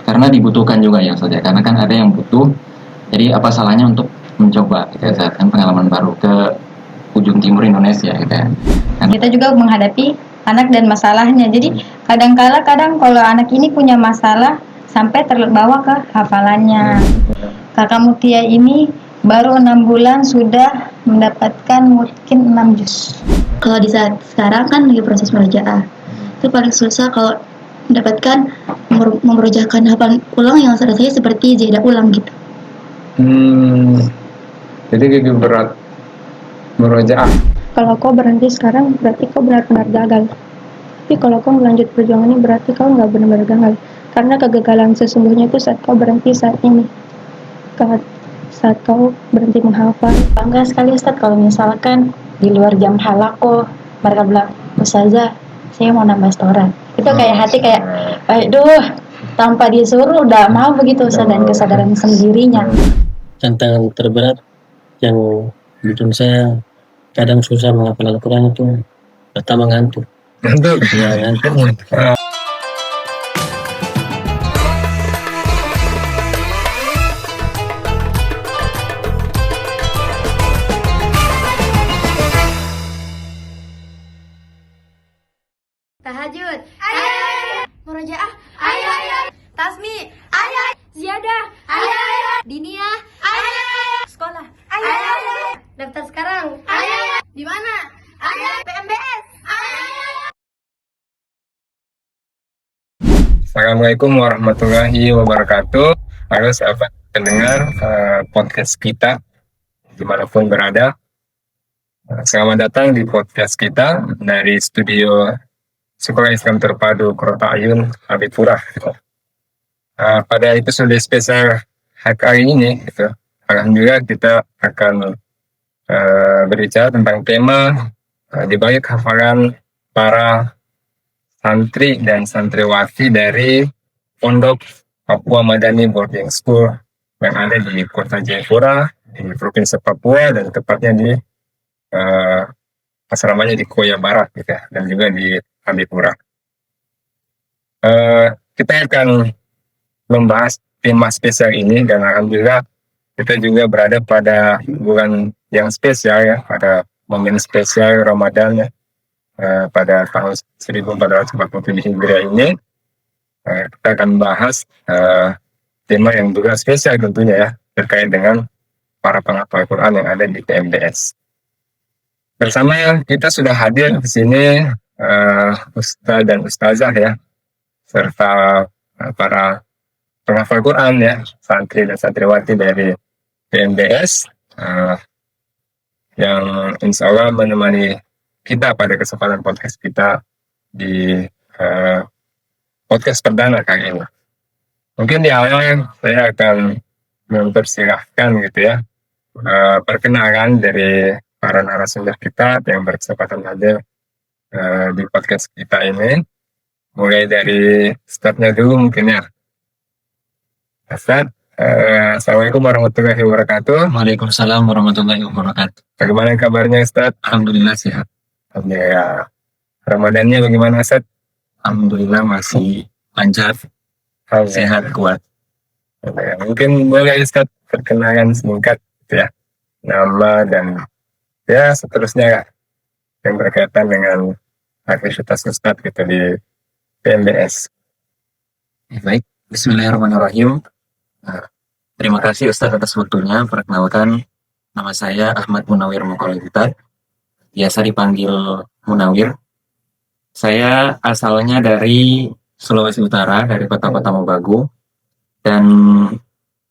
karena dibutuhkan juga ya Ustaz ya, karena kan ada yang butuh, jadi apa salahnya untuk mencoba gitu ya Ustaz, kan pengalaman baru ke ujung timur Indonesia gitu ya. Kita juga menghadapi anak dan masalahnya, jadi kadang kalau anak ini punya masalah sampai terbawa ke hafalannya. Kakak Mutia ini baru 6 bulan sudah mendapatkan mungkin 6 juz. Kalau di saat sekarang kan lagi proses murojaah, itu paling susah kalau mendapatkan memurojaahkan hafalan ulang yang rasanya seperti zaidah ulang gitu. Jadi gigi berat murojaah. Kalau kau berhenti sekarang berarti kau benar-benar gagal. Tapi kalau kau melanjut perjuangannya berarti kau nggak benar-benar gagal. Karena kegagalan sesungguhnya itu saat kau berhenti saat ini. Saat kau berhenti menghafal. Bangga sekali Ustadz kalau misalkan di luar jam halaqah mereka bilang, Ustazah saya mau nambah setoran. Itu kayak hati kayak, aduh, tanpa disuruh udah mau begitu Ustadz, dan kesadaran sendirinya. Tantangan terberat yang bikin saya kadang susah menghafal Al-Quran itu pertama ngantuk. Ya, ngantuk. Tahajud, ayo. Murojaah, ayo. Tasmi, ayo. Ziyadah, ayo. Diniyah, ayo. Sekolah, ayo. Daftar sekarang, ayo. Di mana? Ayo. PMBS, ayo. Assalamualaikum warahmatullahi wabarakatuh. Halo sahabat pendengar podcast kita dimanapun berada. Selamat datang di podcast kita dari studio Sekolah Islam Terpadu Kota Ayun, Habibpura. Pada episode spesial kali ini, alhamdulillah kita akan berbicara tentang tema di balik hafalan para santri dan santriwati dari Pondok Papua Madani Boarding School yang ada di Kota Jayapura, di Provinsi Papua, dan tepatnya di asramanya di Koya Barat gitu ya, dan juga di Habibpura. Kita akan membahas tema spesial ini, dan alhamdulillah kita juga berada pada bulan yang spesial ya, pada momen spesial Ramadan ya, pada tahun 1447 Hijriah ini. Kita akan bahas tema yang juga spesial tentunya ya, terkait dengan para penghafal Quran yang ada di PMBS. Bersama kita sudah hadir di sini Ustaz dan Ustazah ya, serta para penghafal Quran ya, santri dan santriwati dari PMBS yang insya Allah menemani kita pada kesempatan podcast kita di podcast perdana kali ini. Mungkin di awal saya akan mempersilahkan gitu ya, perkenalan dari para narasumber kita yang berkesempatan hadir di podcast kita ini. Mulai dari startnya dulu mungkin ya. Ustaz, Assalamualaikum warahmatullahi wabarakatuh. Waalaikumsalam warahmatullahi wabarakatuh. Bagaimana kabarnya Ustaz? Alhamdulillah sehat. Alhamdulillah. Ramadannya bagaimana Ustaz? Alhamdulillah masih lancar, sehat, kuat. Mungkin boleh Ustaz perkenalan singkat gitu ya, nama dan ya seterusnya ya, yang berkaitan dengan aktivitas Ustaz gitu di PMBS. Baik, bismillahirrahmanirrahim. Terima kasih Ustaz atas waktunya. Perkenalkan, nama saya Ahmad Munawir Mukhalifitar, biasa dipanggil Munawir. Saya asalnya dari Sulawesi Utara, dari kota-kota Mobagu, dan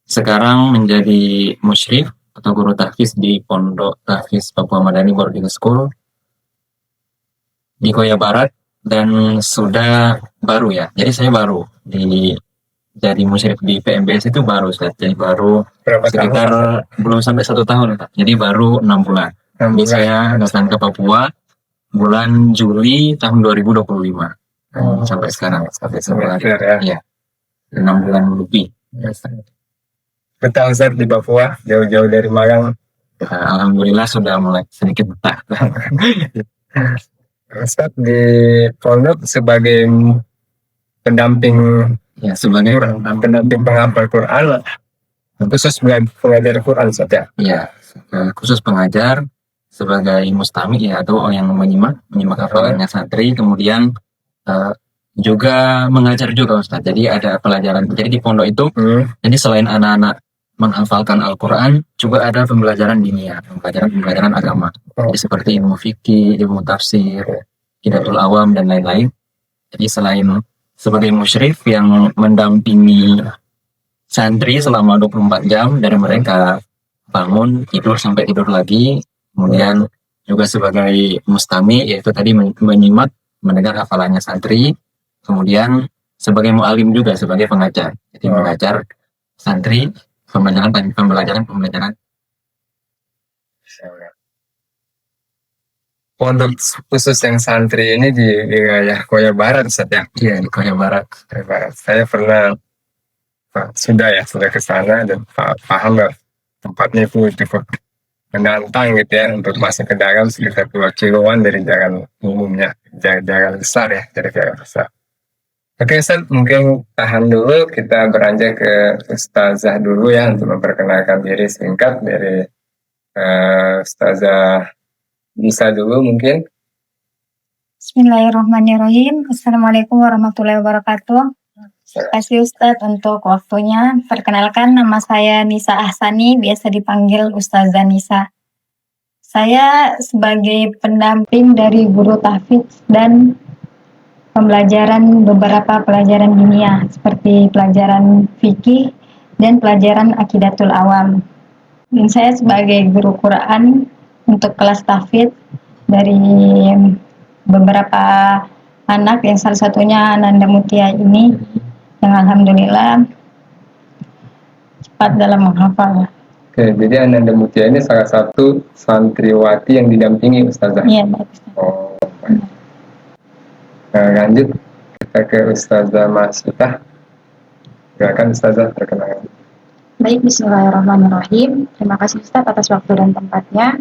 sekarang menjadi musyrif atau guru tahfiz di Pondok Tahfiz Papua Madani Boarding School di Koya Barat, dan sudah baru ya. Jadi saya baru jadi musyrif di PMBS itu baru Ustaz. Jadi baru sekitar belum sampai 1 tahun Pak. Jadi baru 6 bulan. Jadi saya datang ke Papua bulan Juli tahun 2025. Sampai sekarang sampai sebulan ya. 6 bulan lebih. Betah Ustaz di Papua, jauh-jauh dari Malang. Alhamdulillah sudah mulai sedikit betah. Ustaz di pondok sebagai pendamping Ya, sebagai pendamping penghafal Quran lah. Khusus pengajar Quran Ustaz ya. ya khusus pengajar, sebagai mustami ya, atau yang menyimak hafalannya santri, kemudian juga mengajar juga Ustaz. Jadi ada pelajaran. Jadi di pondok itu, jadi selain anak-anak menghafalkan Al-Quran, juga ada pembelajaran diniyah, pembelajaran agama. Jadi seperti ilmu fikih, ilmu tafsir, Hidayatul Awam, dan lain-lain. Jadi selain sebagai musyrif yang mendampingi santri selama 24 jam dari mereka bangun, tidur sampai tidur lagi, kemudian juga sebagai mustami, yaitu tadi menyimak, mendengar hafalannya santri, kemudian sebagai mu'alim juga, sebagai pengajar. Jadi mengajar santri pembelajaran. Pondok khusus yang santri ini di wilayah Koya Barat Ustaz ya. Iya, di Koya Barat. Saya sudah ke sana dan paham lah tempatnya itu cukup menantang gitu ya untuk masuk ke dalam, sekitar 2 kiloan dari jalan umumnya, jalan besar ya, dari jalan besar. Oke Ustaz, mungkin tahan dulu, kita beranjak ke Ustazah dulu ya untuk memperkenalkan diri singkat dari Ustazah Nisa dulu mungkin. Bismillahirrahmanirrahim. Assalamualaikum warahmatullahi wabarakatuh. Terima kasih Ustadz untuk waktunya. Perkenalkan, nama saya Nisa Ahsani, biasa dipanggil Ustazah Nisa. Saya sebagai pendamping dari guru tahfidz dan beberapa pelajaran diniyah seperti pelajaran fikih dan pelajaran Aqidatul Awam. Dan saya sebagai guru Quran untuk kelas tahfidz dari beberapa anak, yang salah satunya Ananda Mutia ini, yang alhamdulillah cepat dalam menghafal. Oke, jadi Ananda Mutia ini salah satu santriwati yang didampingi Ustazah. Iya, baik. Oh, baik. Nah, lanjut kita ke Ustazah Masitah. Silakan Ustazah, perkenalkan. Baik, bismillahirrahmanirrahim. Terima kasih Ustaz atas waktu dan tempatnya.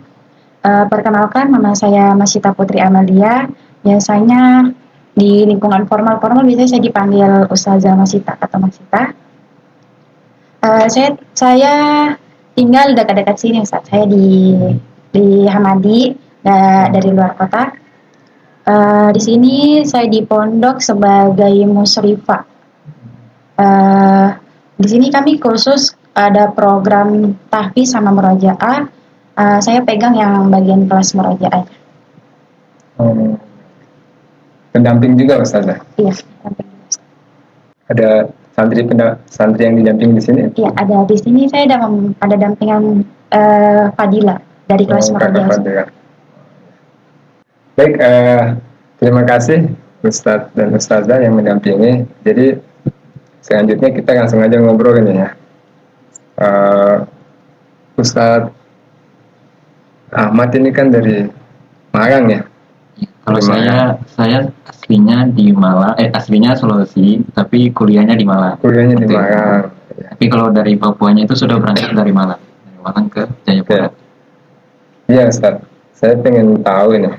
Perkenalkan, nama saya Masita Putri Amalia. Biasanya di lingkungan formal biasanya saya dipanggil Ustazah Masita atau Masita. Saya tinggal dekat-dekat sini Ustaz. Saya di Hamadi, dari luar kota. Di sini saya di pondok sebagai musyrifah. Di sini kami khusus ada program tahfidz sama murojaah. Saya pegang yang bagian kelas murojaah. Pendamping juga Ustazah? Iya, pendamping. Ada santri yang didamping di sini? Iya, ada di sini. Saya ada dampingan Fadila dari kelas murojaah. Baik, terima kasih Ustadz dan Ustazah yang mendampingi. Jadi selanjutnya kita langsung aja ngobrol ini ya. Ustadz Ahmad ini kan dari Malang ya? Kalau saya aslinya Sulawesi, tapi kuliahnya di Malang. Kuliahnya di Malang. Tapi kalau dari Papuanya itu sudah berangkat dari Malang ke Jayapura. Iya Ustadz, saya pengen tahu ini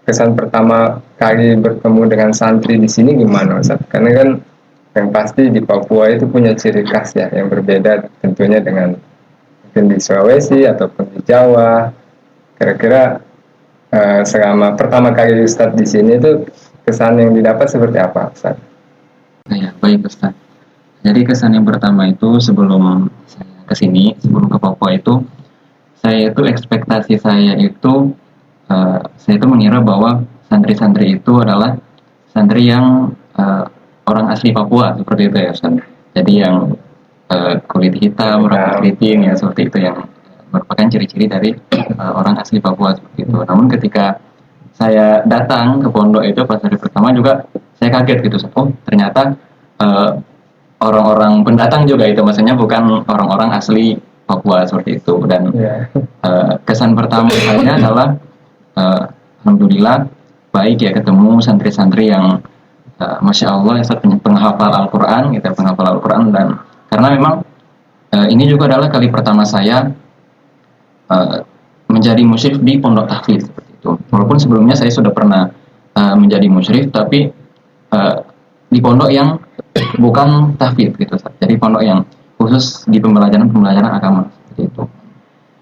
kesan pertama kali bertemu dengan santri di sini gimana Ustadz? Karena kan yang pasti di Papua itu punya ciri khas ya, yang berbeda tentunya dengan mungkin di Sulawesi ataupun di Jawa. Kira-kira selama pertama kali Ustadz di sini itu kesan yang didapat seperti apa Ustadz? Ya, baik Ustadz. Jadi kesan yang pertama itu sebelum saya ke sini, sebelum ke Papua itu, saya itu ekspektasi saya itu mengira bahwa santri-santri itu adalah santri yang orang asli Papua, seperti itu ya Ustaz. Jadi yang kulit hitam, rambut keriting ya, seperti itu, yang merupakan ciri-ciri dari orang asli Papua, seperti itu. Namun ketika saya datang ke pondok itu pas hari pertama juga saya kaget gitu, oh ternyata orang-orang pendatang juga itu, maksudnya bukan orang-orang asli Papua seperti itu. Dan kesan pertama saya adalah alhamdulillah baik ya, ketemu santri-santri yang masya Allah penghafal Al-Quran, kita penghafal Al-Quran. Dan karena memang ini juga adalah kali pertama saya menjadi musyrif di pondok tahfidz seperti itu. Walaupun sebelumnya saya sudah pernah menjadi musyrif, tapi di pondok yang bukan tahfidz gitu Ustaz. Jadi pondok yang khusus di pembelajaran agama seperti itu.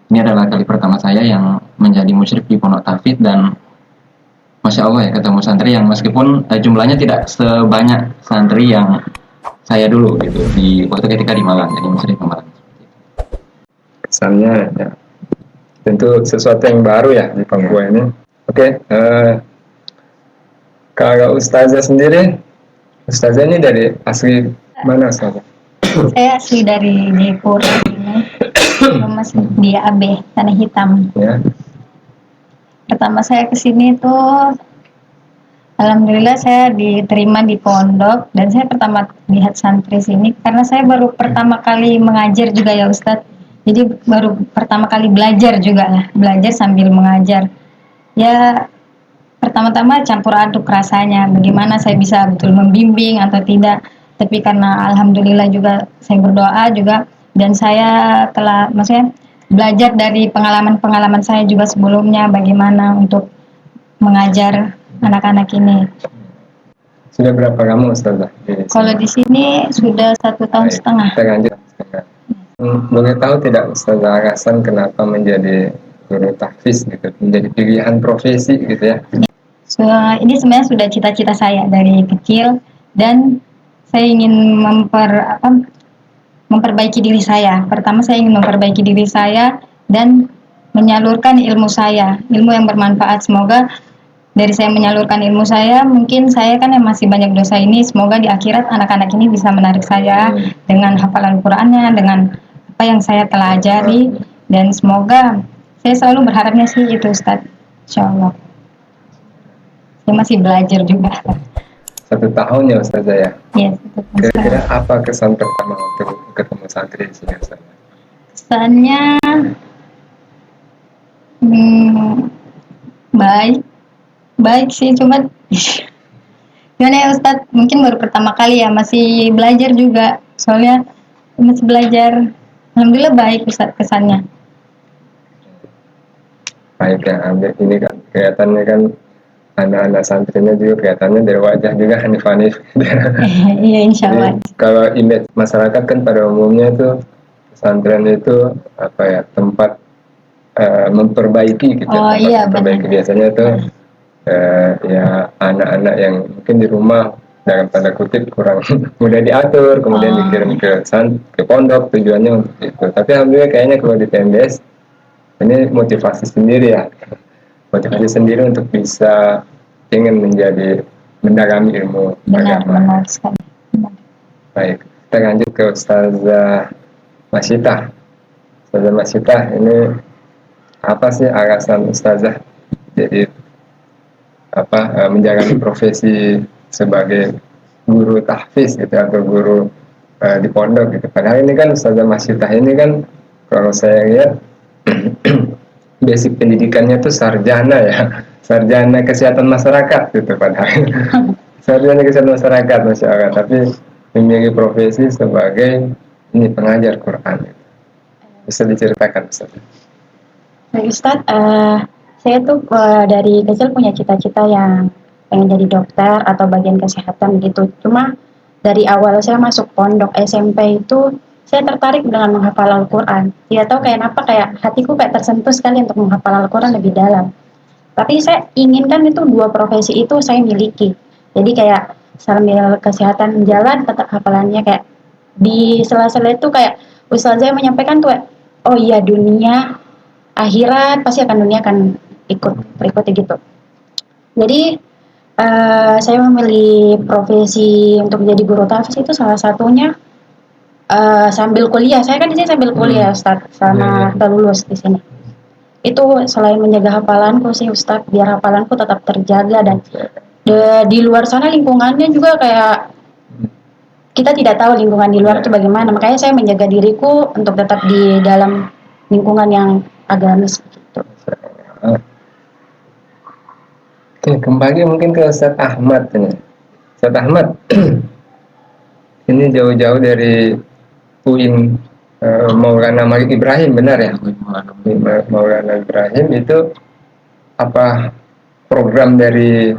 Ini adalah kali pertama saya yang menjadi musyrik di pondok tahfidz, dan Masya Allah ya, ketemu santri yang meskipun jumlahnya tidak sebanyak santri yang saya dulu gitu di waktu ketika di Malang, jadi musyrik di Malang. Kesannya ya, tentu sesuatu yang baru ya di Papua ini. Oke, kalau Ustazah sendiri, Ustazah ini dari asli mana Ustazah? Saya asli dari Jepur, masih di AB Tanah Hitam. Ya. Pertama saya kesini tuh, alhamdulillah saya diterima di pondok, dan saya pertama lihat santri sini karena saya baru pertama kali mengajar juga ya Ustadz. Jadi baru pertama kali belajar juga lah, belajar sambil mengajar. Ya pertama-tama campur aduk rasanya, bagaimana saya bisa betul membimbing atau tidak. Tapi karena alhamdulillah juga saya berdoa juga, dan saya telah maksudnya belajar dari pengalaman-pengalaman saya juga sebelumnya bagaimana untuk mengajar anak-anak ini. Sudah berapa lama Ustazah? Kalau di sini sudah 1 tahun setengah. Kita lanjut. Boleh tahu tidak Ustazah alasan kenapa menjadi guru tahfiz gitu, menjadi pilihan profesi gitu ya? So, ini sebenarnya sudah cita-cita saya dari kecil, dan saya ingin memperbaiki diri saya. Pertama saya ingin memperbaiki diri saya dan menyalurkan ilmu saya, ilmu yang bermanfaat. Semoga dari saya menyalurkan ilmu saya, mungkin saya kan yang masih banyak dosa ini, semoga di akhirat anak-anak ini bisa menarik saya dengan hafalan Qur'annya, dengan apa yang saya telah ajari, dan semoga saya selalu berharapnya sih itu Ustadz, insyaallah. Saya masih belajar juga. 1 tahun ya Ustazah ya? Iya, Kira-kira apa kesan pertama waktu ketemu santri di sini Ustazah? kesannya baik sih, cuma gimana ya Ustadz, mungkin baru pertama kali ya, masih belajar juga, soalnya masih belajar. Alhamdulillah baik Ustadz kesannya. Baik ya, ini kan kelihatannya kan anak-anak santrinya juga kelihatannya dari wajah juga hanif-hanif. Iya insya Allah. Kalau image masyarakat kan pada umumnya tuh pesantren itu apa ya, tempat memperbaiki gitu. Oh tempat iya memperbaiki benar. biasanya tuh ya anak-anak yang mungkin di rumah dalam tanda kutip kurang mudah diatur, kemudian dikirim ke pondok tujuannya untuk itu. Tapi alhamdulillah kayaknya kalau di TMBS ini motivasi sendiri ya, motivasi sendiri untuk bisa ingin menjadi mendalami ilmu agama. Benar sekali. Benar. Baik, kita lanjut ke Ustazah Masita. Ustazah Masita, ini apa sih alasan Ustazah jadi menjalani profesi sebagai guru tahfiz gitu, atau guru di pondok gitu? Padahal ini kan Ustazah Masita ini kan kalau saya lihat basic pendidikannya tuh sarjana ya, sarjana kesehatan masyarakat gitu, padahal sarjana kesehatan masyarakat Masya Allah, tapi memilih profesi sebagai ini pengajar Quran gitu. Bisa diceritakan Ustaz? Baik Ustadz, saya tuh dari kecil punya cita-cita yang pengen jadi dokter atau bagian kesehatan gitu. Cuma dari awal saya masuk pondok SMP itu saya tertarik dengan menghafal Al-Quran. Tidak tahu kayak hatiku kayak tersentuh sekali untuk menghafal Al-Quran lebih dalam. Tapi saya inginkan itu 2 profesi itu saya miliki. Jadi kayak sambil kesehatan jalan tetap hafalannya, kayak di sela-sela itu kayak ustazah menyampaikan tuh, oh iya dunia akhirat pasti dunia akan berikutnya gitu. Jadi saya memilih profesi untuk menjadi guru tahfiz itu salah satunya sambil kuliah. Saya kan di sini sambil kuliah Ustadz, sama udah lulus di sini. Itu selain menjaga hafalanku sih Ustadz, biar hafalanku tetap terjaga, dan di luar sana lingkungannya juga kayak kita tidak tahu lingkungan di luar itu bagaimana. Makanya saya menjaga diriku untuk tetap di dalam lingkungan yang agamis gitu. Oke, kembali mungkin ke Ustaz Ahmad ini. Ustaz Ahmad, ini jauh-jauh dari UIN Maulana Malik Ibrahim, benar ya? Maulana Ibrahim itu apa program dari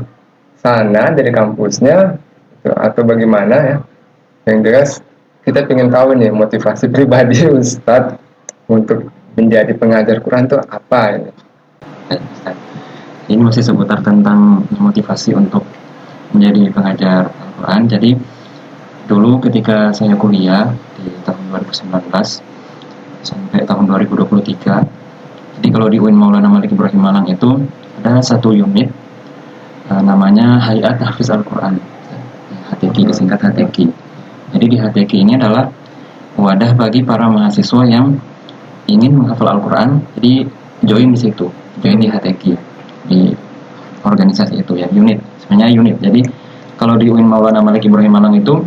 sana, dari kampusnya, atau bagaimana ya? Yang jelas kita pengen tahu nih motivasi pribadi Ustadz untuk menjadi pengajar Quran itu apa ini? Ini masih seputar tentang motivasi untuk menjadi pengajar Al-Quran. Jadi dulu ketika saya kuliah di tahun 2019 sampai tahun 2023, jadi kalau di UIN Maulana Malik Ibrahim Malang itu ada satu unit namanya Hayat Tahfiz Al-Quran, HTQ, disingkat HTQ. Jadi di HTQ ini adalah wadah bagi para mahasiswa yang ingin menghafal Al-Quran, jadi join di situ, join di HTQ, di organisasi itu ya, unit, sebenarnya unit. Jadi kalau di UIN Maulana Malik Ibrahim Malang itu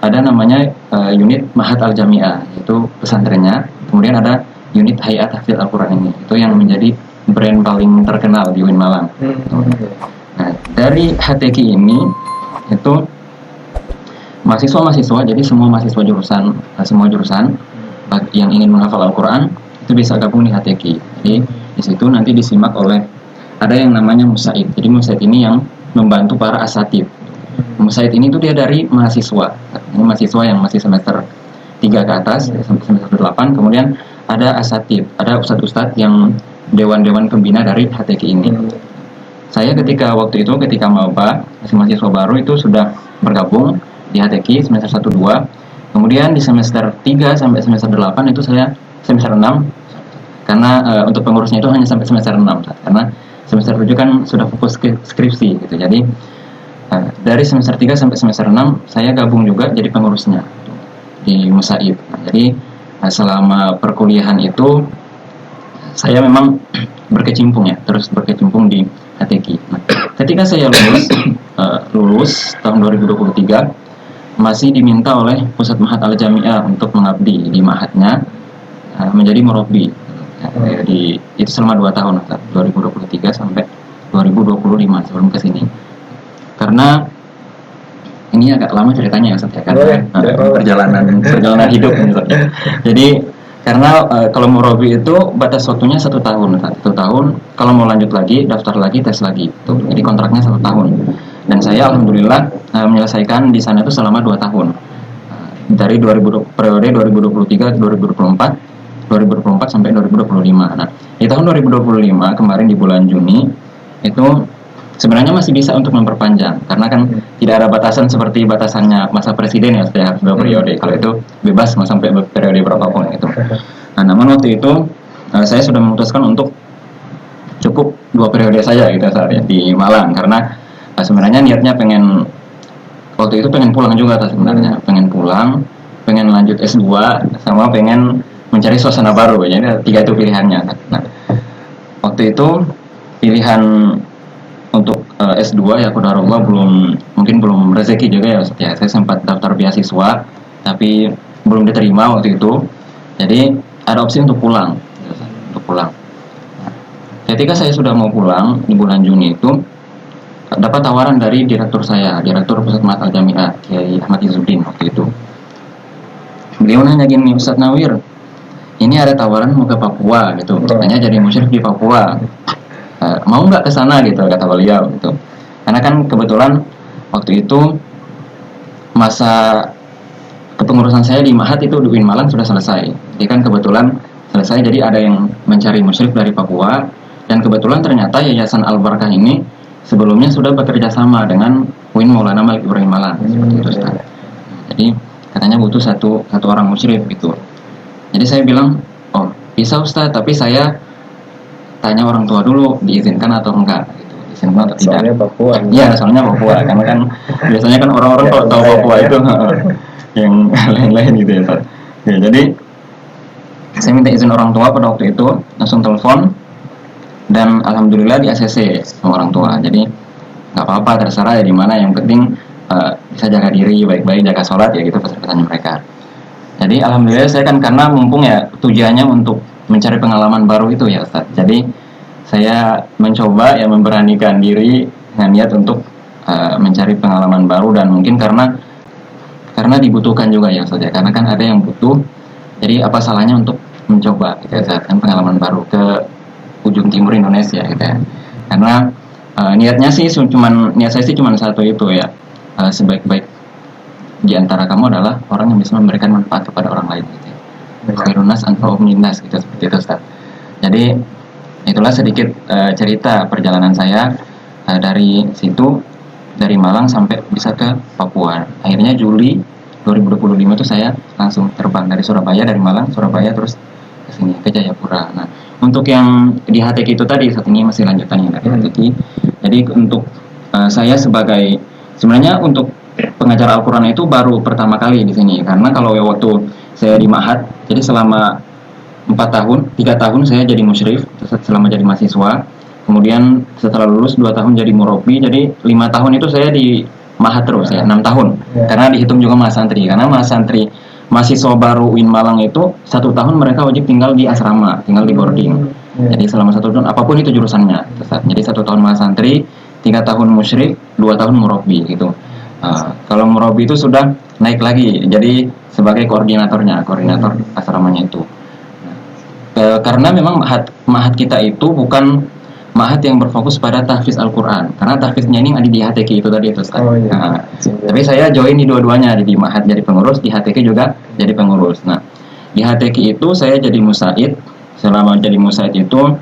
ada namanya unit Mahat Al-Jami'ah, itu pesantrennya. Kemudian ada unit Hayat Tahfiz Al-Quran ini, itu yang menjadi brand paling terkenal di UIN Malang. Nah, dari HTQ ini itu mahasiswa-mahasiswa, jadi semua mahasiswa jurusan, semua jurusan yang ingin menghafal Al-Quran itu bisa gabung di HTQ. Jadi di situ nanti disimak oleh, ada yang namanya musaid. Jadi musaid ini yang membantu para asatid. Musaid ini tuh dia dari mahasiswa. Ini mahasiswa yang masih semester 3 ke atas, semester 8. Kemudian ada asatid, ada ustadz-ustadz yang dewan-dewan pembina dari HTQ ini. Saya ketika maba, masih mahasiswa baru itu sudah bergabung di HTQ semester 1-2. Kemudian di semester 3 sampai semester 8 itu saya semester 6, karena untuk pengurusnya itu hanya sampai semester 6, karena semester 7 kan sudah fokus ke skripsi gitu. Jadi dari semester 3 sampai semester 6 saya gabung juga jadi pengurusnya di Musaid. Jadi selama perkuliahan itu saya memang terus berkecimpung di HTQ. Nah, ketika saya lulus tahun 2023, masih diminta oleh Pusat Mahat Al-Jami'ah untuk mengabdi di mahatnya, menjadi murabi. Itu selama 2 tahun, 2023 sampai 2025 sebelum ke sini. Karena ini agak lama ceritanya ya, Ustaz, ya, karena perjalanan hidup misalnya. Jadi karena kalau murabi itu batas waktunya 1 tahun, 1 tahun. Kalau mau lanjut lagi, daftar lagi, tes lagi. Jadi kontraknya 1 tahun. Dan saya alhamdulillah menyelesaikan di sana itu selama 2 tahun. Dari periode 2023 ke 2024 sampai 2025. Nah, di tahun 2025 kemarin di bulan Juni itu sebenarnya masih bisa untuk memperpanjang, karena kan tidak ada batasan seperti batasannya masa presiden ya, setiap 2 periode. Kalau itu bebas mau sampai periode berapapun itu. Nah, namun waktu itu saya sudah memutuskan untuk cukup 2 periode saja gitu saat ya, di Malang, karena sebenarnya niatnya waktu itu pengen pulang juga sebenarnya, pengen pulang, pengen lanjut S2, sama pengen mencari suasana baru. Jadi 3 itu pilihannya. Nah, waktu itu pilihan untuk S2 ya qadarullah mungkin belum rezeki juga ya Ustaz ya. Saya sempat daftar beasiswa tapi belum diterima waktu itu. Jadi ada opsi untuk pulang. Nah, ketika saya sudah mau pulang di bulan Juni itu dapat tawaran dari direktur Pusat Mahat Al-Jami'ah, Kiai Ahmad Izzuddin waktu itu. Beliau nanya gini, Ustadz Nawir, ini ada tawaran mau ke Papua gitu, katanya jadi musyrik di Papua. Mau nggak ke sana gitu, kata beliau gitu. Karena kan kebetulan waktu itu masa kepengurusan saya di Mahat itu di UIN Malang sudah selesai. Jadi kan kebetulan selesai, jadi ada yang mencari musyrik dari Papua, dan kebetulan ternyata Yayasan Al-Barakah ini sebelumnya sudah bekerja sama dengan UIN Maulana Malik Ibrahim Malang seperti itu Ustaz. Jadi katanya butuh satu orang musyrik gitu. Jadi saya bilang, oh bisa Ustaz, tapi saya tanya orang tua dulu diizinkan atau enggak gitu. Diizinkan atau tidak. Soalnya Papua. Iya, soalnya Papua. Karena kan biasanya kan orang-orang kalau tahu Papua itu yang lain-lain gitu ya Ustaz. Ya, jadi saya minta izin orang tua pada waktu itu, langsung telepon, dan alhamdulillah di ACC sama orang tua. Jadi nggak apa-apa, terserah ya di mana, yang penting bisa jaga diri baik-baik, jaga sholat ya gitu pesan-pesannya mereka. Jadi alhamdulillah saya kan, karena mumpung ya tujuannya untuk mencari pengalaman baru itu ya Ustaz. Jadi saya mencoba ya memberanikan diri dengan niat untuk mencari pengalaman baru, dan mungkin karena dibutuhkan juga ya Ustaz ya, karena kan ada yang butuh. Jadi apa salahnya untuk mencoba gitu ya Ustaz, kan pengalaman baru ke ujung timur Indonesia gitu ya. Karena niat saya sih cuma satu itu ya, sebaik-baik di antara kamu adalah orang yang bisa memberikan manfaat kepada orang lain gitu ya. Khairun nas anfa'uhum linnas gitu, seperti itu Ustaz. Jadi itulah sedikit cerita perjalanan saya dari situ, dari Malang sampai bisa ke Papua. Akhirnya Juli 2025 itu saya langsung terbang dari Surabaya, dari Malang, Surabaya terus ke sini ke Jayapura. Nah, untuk yang di HTQ itu tadi, saat ini masih lanjutannya dari HTQ. Jadi untuk saya sebagai, sebenarnya untuk pengajar Al-Quran itu baru pertama kali di sini, karena kalau waktu saya di Ma'had, jadi selama 3 tahun saya jadi musyrif selama jadi mahasiswa, kemudian setelah lulus 2 tahun jadi murabi, jadi 5 tahun itu saya di Ma'had terus ya, 6 tahun, karena dihitung juga masa santri, karena masa santri mahasiswa baru UIN Malang itu 1 tahun mereka wajib tinggal di asrama, tinggal di boarding. Jadi selama 1 tahun apapun itu jurusannya, jadi 1 tahun masa santri, 3 tahun musyrik, 2 tahun murabi gitu. Kalau murabi itu sudah naik lagi, jadi sebagai koordinator asramanya itu. Karena memang ma'had kita itu bukan ma'had yang berfokus pada tahfiz Al-Quran, karena tahfiznya ini ada di HTQ itu tadi itu Ustaz. Tapi saya join di dua-duanya, di ma'had jadi pengurus, di HTQ juga jadi pengurus. Nah, di HTQ itu saya jadi musaid. Selama jadi musaid itu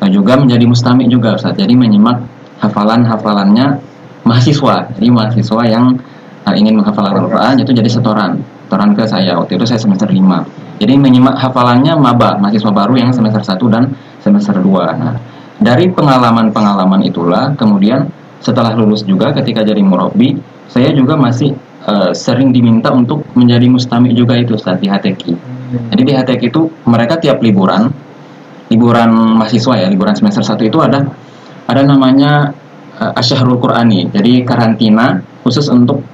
juga menjadi mustami juga Ustaz. Jadi menyimak hafalannya mahasiswa. Jadi mahasiswa yang ingin menghafal Al-Quran itu jadi setoran ke saya. Waktu itu saya semester 5. Jadi menyimak hafalannya maba, mahasiswa baru yang semester 1 dan semester 2. Nah, dari pengalaman itulah kemudian setelah lulus juga ketika jadi murabi, saya juga masih sering diminta untuk menjadi mustami juga itu Ustaz di HTQ. Jadi di HTQ itu mereka tiap liburan mahasiswa ya, liburan semester 1 itu ada namanya Asyahrul Qur'ani. Jadi karantina khusus untuk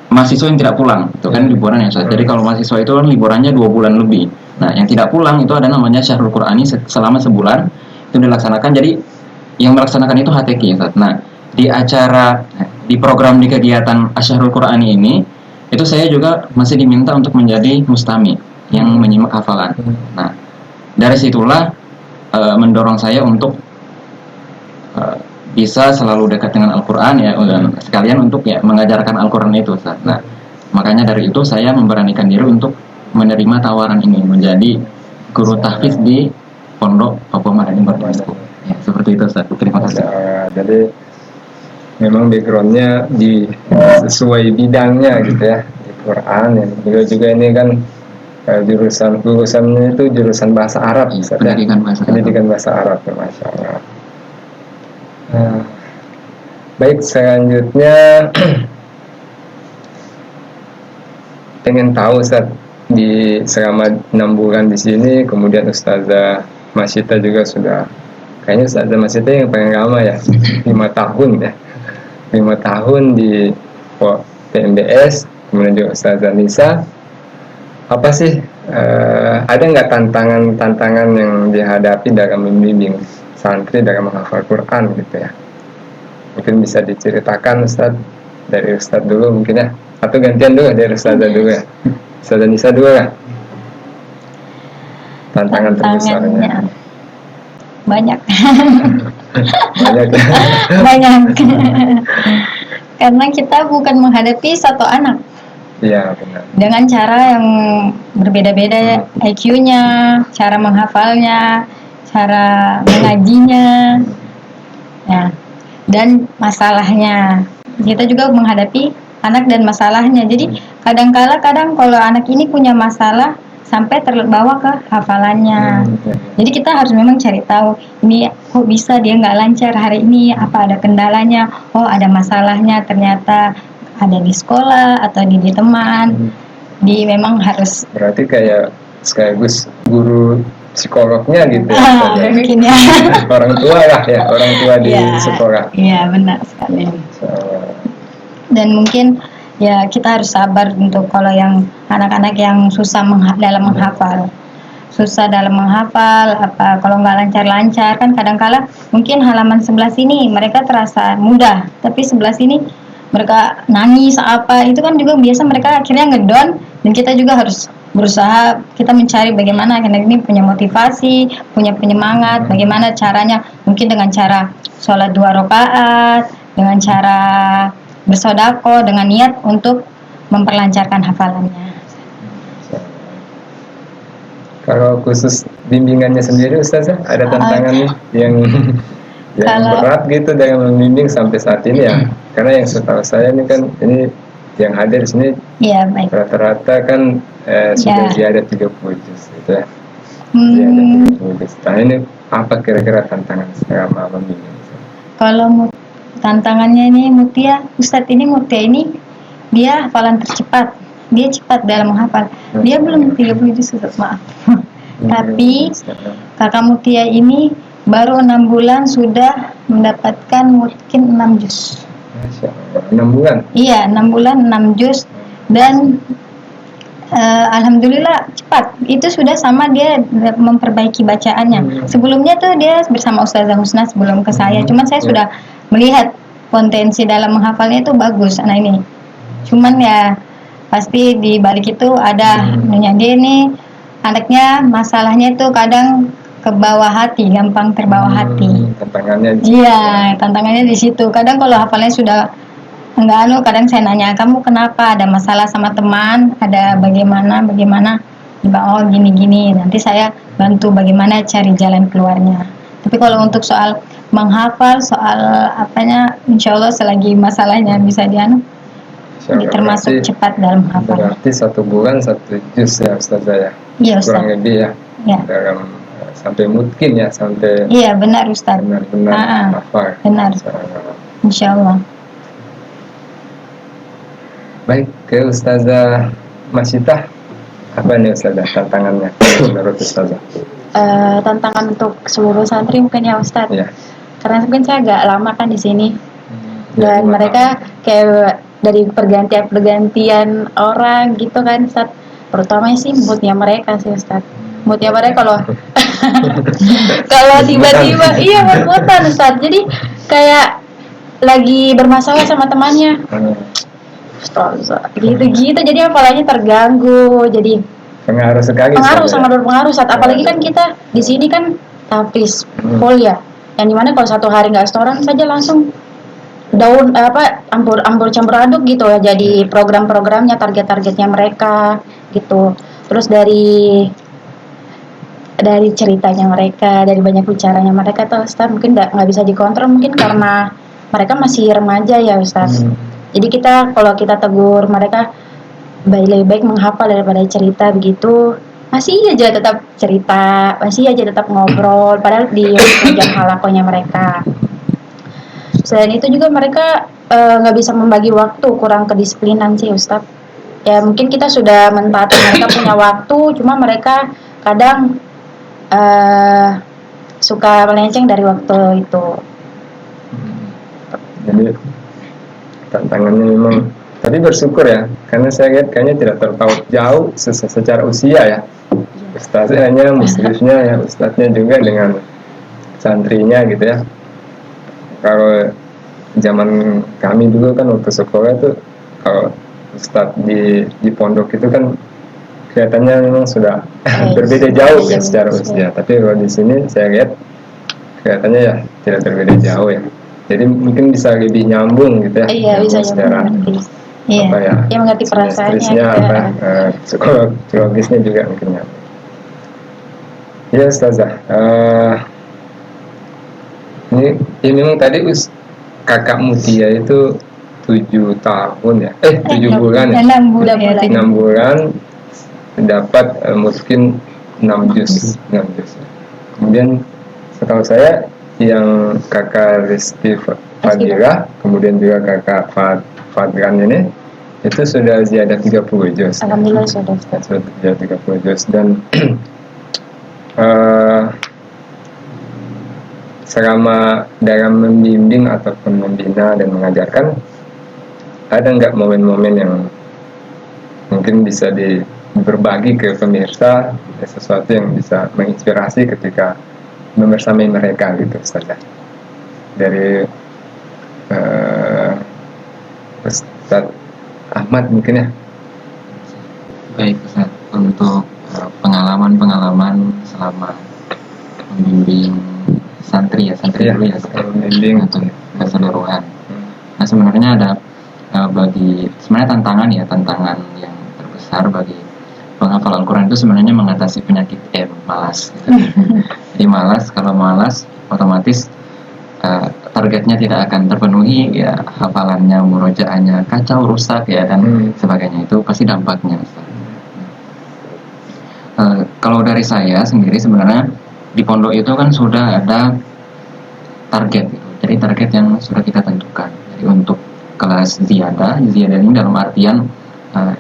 mahasiswa yang tidak pulang, itu kan liburan ya Ustaz. Jadi kalau mahasiswa itu kan liburannya 2 bulan lebih. Nah, yang tidak pulang itu ada namanya Syahrul Qur'ani selama sebulan itu dilaksanakan. Jadi yang melaksanakan itu HTQ ya Ustaz. Nah, di program di kegiatan Asyahrul Qur'ani ini itu saya juga masih diminta untuk menjadi mustami yang menyimak hafalan. Nah, dari situlah mendorong saya untuk bisa selalu dekat dengan Al-Quran ya, dan sekalian untuk ya mengajarkan Al-Quran itu Ustaz. Nah, makanya dari itu saya memberanikan diri untuk menerima tawaran ini menjadi guru tahfiz di Pondok Papua Madani Boarding School. Ya, seperti itu Ustaz. Terima kasih. Jadi memang backgroundnya sesuai bidangnya gitu ya, di Quran ya. Juga ini kan lulusannya itu jurusan bahasa Arab, Pendidikan bahasa Arab, Masya Allah. Baik, selanjutnya pengen tahu Ustaz, selama 6 bulan di sini, kemudian Ustazah Masyita juga sudah, kayaknya Ustazah Masyita yang paling lama ya, 5 tahun ya, 5 tahun di PMBS, kemudian juga Ustazah Nisa. Apa sih, ada nggak tantangan yang dihadapi dalam membimbing santri dalam menghafal Quran gitu ya? Mungkin bisa diceritakan Ustaz, dari Ustaz dulu mungkin ya, atau gantian dulu dari Ustazah dulu ya, Ustazah Nisa dulu ya. Tantangan terbesarnya banyak. banyak. Karena kita bukan menghadapi satu anak. Iya, benar. Dengan cara yang berbeda-beda, IQ-nya, cara menghafalnya, cara mengajinya, ya, dan masalahnya. Kita juga menghadapi anak dan masalahnya. Jadi kadang kalau anak ini punya masalah sampai terbawa ke hafalannya. Jadi kita harus memang cari tahu, ini kok bisa dia nggak lancar hari ini, apa ada kendalanya, oh ada masalahnya, ternyata ada di sekolah atau di teman. Memang harus, berarti kayak sekaligus guru psikolognya gitu ya, mungkin ya. orang tua di sekolah. Iya, benar sekali. Dan mungkin ya kita harus sabar untuk kalau yang anak-anak yang susah dalam menghafal, apa kalau nggak lancar-lancar kan kadang-kala mungkin halaman sebelah sini mereka terasa mudah, tapi sebelah sini mereka nangis apa, itu kan juga biasa mereka akhirnya ngedown, dan kita juga harus berusaha, kita mencari bagaimana anak ini punya motivasi, punya penyemangat, bagaimana caranya, mungkin dengan cara sholat 2 rakaat, dengan cara bersodako, dengan niat untuk memperlancarkan hafalannya. Kalau khusus bimbingannya sendiri Ustazah, ada tantangan yang Kalau- berat gitu dalam membimbing sampai saat ini ya? Karena yang setahu saya ini kan, ini yang hadir di sini Iya, baik. rata-rata kan sudah Ya. ziyadah 30 juz gitu ya. Hmm, Ziyadah 30 juz. Nah ini apa kira-kira tantangan selama membimbing? kalau tantangannya ini Mutia, Ustadz ini Mutia ini dia hafalan tercepat. Dia cepat dalam menghafal. Dia belum 30 juz, Ustadz, maaf. Tapi kakak Mutia ini baru 6 bulan sudah mendapatkan mungkin 6 juz. Masya Allah, 6 bulan? Iya, 6 bulan 6 juz dan alhamdulillah cepat. Itu sudah sama dia memperbaiki bacaannya. Sebelumnya tuh dia bersama Ustazah Husna sebelum ke saya. Cuman saya sudah melihat potensi dalam menghafalnya itu bagus anak ini. Cuman ya pasti di balik itu ada Nyonya dia nih anaknya masalahnya itu kadang ke bawah hati, gampang terbawa hati. Tantangannya Iya, tantangannya di situ. Kadang kalau hafalnya sudah enggak kadang saya nanya, kamu kenapa? Ada masalah sama teman? Ada bagaimana? Oh gini-gini. Nanti saya bantu bagaimana cari jalan keluarnya. Tapi kalau untuk soal menghafal, soal apanya, insya Allah selagi masalahnya bisa termasuk cepat dalam menghafal. Berarti 1 bulan 1 juz ya Ustazah ya? Iya, Ustaz. Kurang lebih ya? Ya. Dalam sampai mungkin ya, sampai Iya, benar Ustaz. benar-benar hafal. Benar. Insya Allah. Baik, ke Ustazah Masyidah, apa nih Ustazah tantangannya menurut Ustazah? Tantangan untuk seluruh santri mungkin ya Ustadz. Ya. Karena mungkin saya agak lama kan di sini. Dan Ya, mereka kayak dari pergantian orang gitu kan Ustadz. Terutama sih moodnya mereka sih Ustadz. Moodnya mereka kalau tiba-tiba iya mut-mutan Ustadz. Jadi kayak lagi bermasalah sama temannya. Ustazah, gitu-gitu jadi hafalannya terganggu. Jadi pengaruh sekali. sangat berpengaruh Ustadz. Apalagi kan kita di sini kan tahfiz full ya. Yang dimana kalau 1 hari nggak setoran saja langsung campur aduk gitu ya, jadi program-programnya, target-targetnya mereka gitu. Terus dari ceritanya mereka, dari banyak bicaranya mereka tuh Ustaz mungkin nggak bisa dikontrol, mungkin karena mereka masih remaja ya Ustaz. Jadi kalau kita tegur mereka lebih baik menghafal daripada cerita begitu, masih aja tetap cerita, masih aja tetap ngobrol padahal di jam halakonya mereka. Selain itu juga mereka nggak bisa membagi waktu, kurang kedisiplinan sih Ustaz. Ya mungkin kita sudah mentaati mereka punya waktu, cuma mereka kadang suka melenceng dari waktu itu. Jadi tantangannya memang, tapi bersyukur ya, karena saya lihat kayaknya tidak terpaut jauh secara usia ya. Ustaznya hanya muslimnya ya, ustaznya juga dengan santrinya gitu ya. Kalau zaman kami dulu kan waktu sekolah tuh, kalau ustaz di pondok itu kan kelihatannya memang sudah berbeda jauh ya secara usia. Tapi kalau di sini saya lihat kelihatannya ya tidak berbeda jauh ya. Jadi mungkin bisa lebih nyambung gitu ya. Iya, bisa secara nyambung. apa ya? Yang mengerti perasaannya gitu. Psikologisnya juga mungkin nyambung. Ya Ustazah, ini memang tadi kakak Mutia itu 7 tahun ya, 7 bulan ya, 6 bulan dapat mungkin 6 juz. Kemudian setahu saya yang kakak Rizky Fadilah, kemudian juga kakak Fadlan ini itu sudah ziyadah 30 juz. Alhamdulillah sudah ziyadah 30 juz. Dan selama dalam membimbing ataupun membina dan mengajarkan, ada nggak momen-momen yang mungkin bisa berbagi ke pemirsa, sesuatu yang bisa menginspirasi ketika membersamai mereka gitu Ustaz? Dari Ustaz Ahmad mungkin ya. Baik Ustaz, untuk pengalaman selama membimbing santri dulu ya, membimbing untuk keseluruhan. Nah sebenarnya ada bagi sebenarnya tantangan yang terbesar bagi penghafal Al-Quran itu sebenarnya mengatasi penyakit malas gitu. Jadi kalau malas otomatis targetnya tidak akan terpenuhi ya, hafalannya, murojaahnya kacau, rusak ya, dan sebagainya. Itu pasti dampaknya. Kalau dari saya sendiri sebenarnya di pondok itu kan sudah ada target gitu. Jadi target yang sudah kita tentukan. Jadi untuk kelas ziyadah ini dalam artian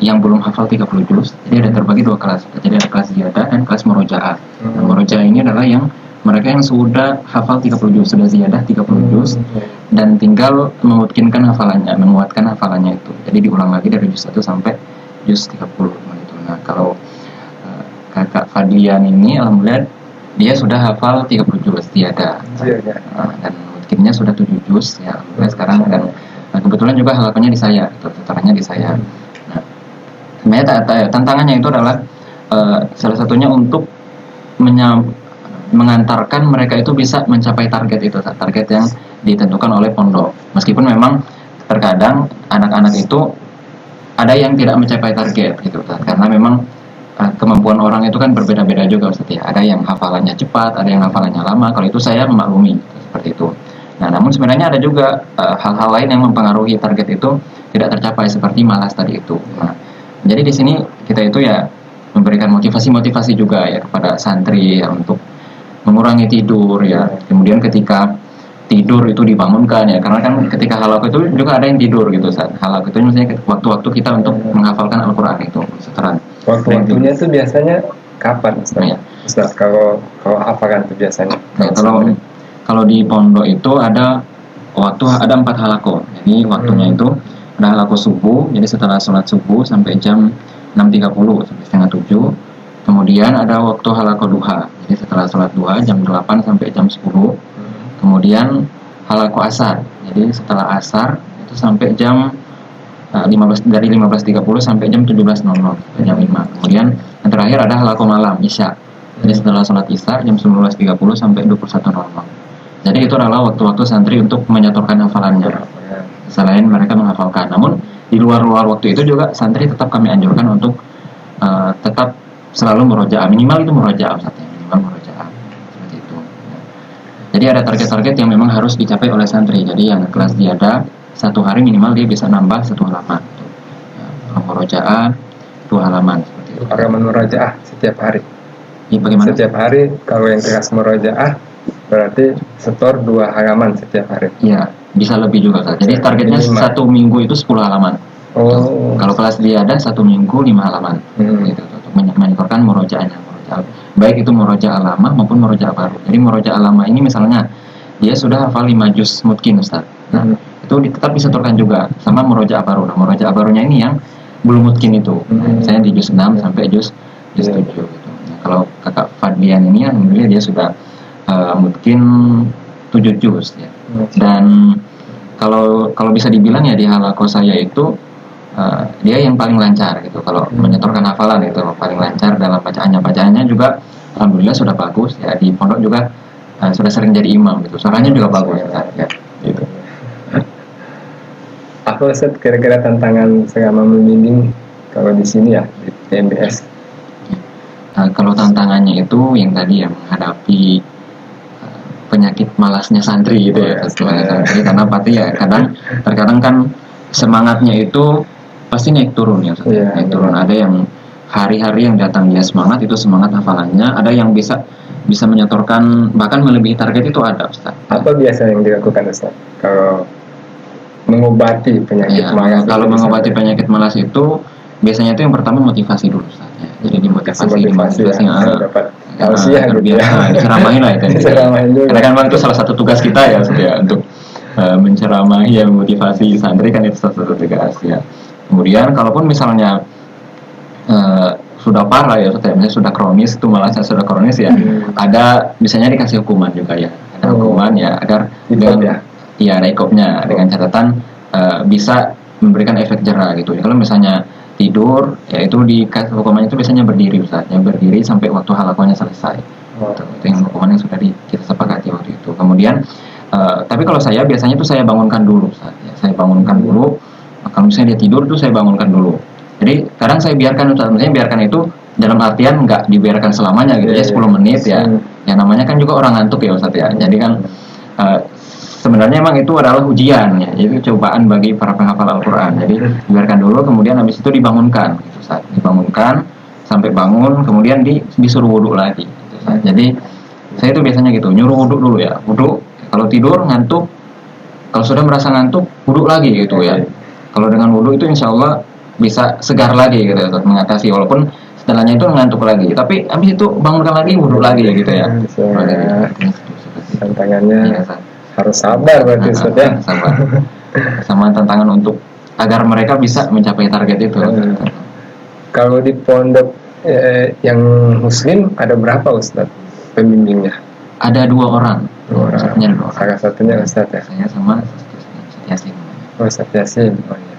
yang belum hafal 30 juz. Jadi ada terbagi 2 kelas. Jadi ada kelas ziyadah dan kelas murojaah. Nah, murojaah ini adalah yang mereka yang sudah hafal 30 juz, sudah ziyadah 30 juz dan tinggal memutkinkan hafalannya, menguatkan hafalannya itu. Jadi diulang lagi dari juz 1 sampai juz 30 gitu. Nah, kalau kakak Fadlian ini alhamdulillah dia sudah hafal 30 juz ziyadah. Dan mutkinnya sudah 7 juz ya. Alhamdulillah sekarang, dan kebetulan juga halakannya di saya, tutorannya di saya. Nah, sebenarnya tantangannya itu adalah salah satunya untuk mengantarkan mereka itu bisa mencapai target itu, target yang ditentukan oleh pondok. Meskipun memang terkadang anak-anak itu ada yang tidak mencapai target gitu, karena memang kemampuan orang itu kan berbeda-beda juga Ustaz ya. Ada yang hafalannya cepat, ada yang hafalannya lama. Kalau itu saya memaklumi seperti itu. Nah, namun sebenarnya ada juga hal-hal lain yang mempengaruhi target itu tidak tercapai, seperti malas tadi itu. Nah, jadi di sini kita itu ya memberikan motivasi juga ya kepada santri ya, untuk mengurangi tidur ya. Kemudian ketika tidur itu dibangunkan ya, karena kan ketika halaqah itu juga ada yang tidur gitu Ustaz. Halaqah itu misalnya waktu-waktu kita untuk menghafalkan Al-Qur'an itu setoran. Waktu-waktunya itu biasanya kapan Ustaz? Ya. Ustaz kalau hafalan itu biasanya? Ya, kalau di pondok itu ada 4 halaqah. Jadi waktunya itu ada halaqah subuh, jadi setelah sholat subuh sampai jam 6.30 sampai setengah 7. Kemudian ada waktu halaqah duha, jadi setelah sholat duha jam 8 sampai jam 10. Kemudian halaqah asar, jadi setelah asar itu sampai jam 15.30 sampai jam 17.00 sampai jam 5. Kemudian yang terakhir ada halaqah malam isya, jadi setelah sholat isya jam 19.30 sampai 21.00. Jadi itu adalah waktu-waktu santri untuk menyaturkan hafalannya selain mereka menghafalkan. Namun di luar waktu itu juga santri tetap kami anjurkan untuk tetap selalu murojaah, minimal itu murojaah minimal murojaah seperti itu. Jadi ada target-target yang memang harus dicapai oleh santri. Jadi yang kelas ziyadah 1 hari minimal dia bisa nambah 1 halaman. Murojaah 2 halaman seperti itu. Halaman murojaah setiap hari. Ya, bagaimana? Setiap hari kalau yang kelas murojaah berarti setor 2 halaman setiap hari. Iya, bisa lebih juga Kak. Jadi targetnya 1 minggu itu 10 halaman. Kalau kelas ziyadah 1 minggu 5 halaman. Gitu, untuk menyetorkan murojaahnya. Baik itu murojaah lama maupun murojaah baru. Jadi murojaah lama ini misalnya dia sudah hafal 5 juz mutkin Ustaz. Nah, itu tetap disetorkan juga sama murojaah baru. Nah, murojaah barunya ini yang belum mutkin itu. Misalnya di juz 6 sampai juz 7 gitu. Nah, kalau kakak Fadlian ini alhamdulillah dia sudah mungkin 7 juz ya. Dan kalau bisa dibilang ya di halaqah saya itu dia yang paling lancar gitu. Kalau menyetorkan hafalan itu paling lancar dalam bacaannya juga alhamdulillah sudah bagus ya. Di pondok juga sudah sering jadi imam gitu. Suaranya juga bagus ya. Gitu. Apa Ustaz kira-kira tantangan selama membimbing kalau di sini ya di TMBS? Kalau tantangannya itu yang tadi ya, menghadapi penyakit malasnya santri gitu ya, santri, karena pasti ya terkadang kan semangatnya itu pasti naik turun ya, naik turun. Ada yang hari-hari yang datang dia semangat, itu semangat hafalannya, ada yang bisa menyetorkan bahkan melebihi target itu ada Ustaz. Apa biasa yang dilakukan Ustaz kalau mengobati penyakit malas? Kalau mengobati penyakit malas itu biasanya itu yang pertama motivasi dulu Ustaz ya. Jadi dimotivasi dapat tausiah gitu ya. Diceramahin lah itu. Karena kan itu salah satu tugas kita ya Ustaz ya, untuk menceramahi yang motivasi santri kan itu salah satu tugas ya. Kemudian kalaupun misalnya sudah parah ya Ustaz ya, misalnya sudah kronis itu malasnya sudah kronis ya, ada misalnya dikasih hukuman juga ya. Ada hukuman ya agar dengan ada ikopnya dengan catatan bisa memberikan efek jera gitu. Kalau misalnya tidur, ya itu di hukumannya itu biasanya berdiri Ustaz, ya berdiri sampai waktu halaqahnya selesai. Itu yang hukuman yang sudah kita sepakati waktu itu. Kemudian, tapi kalau saya biasanya itu saya bangunkan dulu Ustaz, ya. Saya bangunkan dulu Kalau misalnya dia tidur tuh saya bangunkan dulu. Jadi kadang saya biarkan, misalnya biarkan itu dalam artian nggak dibiarkan selamanya gitu ya, 10 menit ya. Ya namanya kan juga orang ngantuk ya Ustaz ya. Jadi kan sebenarnya emang itu adalah ujian ya, itu cobaan bagi para penghafal Al-Quran. Jadi biarkan dulu, kemudian habis itu dibangunkan gitu, Ustaz. Dibangunkan sampai bangun, kemudian disuruh wudhu lagi gitu, Ustaz. Jadi saya itu biasanya gitu, nyuruh wudhu dulu ya, wudhu. Kalau tidur ngantuk, kalau sudah merasa ngantuk, wudhu lagi gitu ya. Kalau dengan wudhu itu insya Allah bisa segar lagi gitu ya, mengatasi, walaupun setelahnya itu ngantuk lagi, tapi habis itu bangunkan lagi, wudhu lagi gitu ya. Tantangannya Iya, Ustaz. harus sabar berarti Ustaz ya. Sabar. Sama tantangan untuk agar mereka bisa mencapai target itu. Kalau di pondok yang muslim ada berapa Ustaz pembimbingnya? Ada 2 orang. Dua orang. Ustaznya 2 orang. Salah satunya Ustaz ya. Saya sama Ustaz Yasin. Oh, Ustaz Yasin. Oh iya.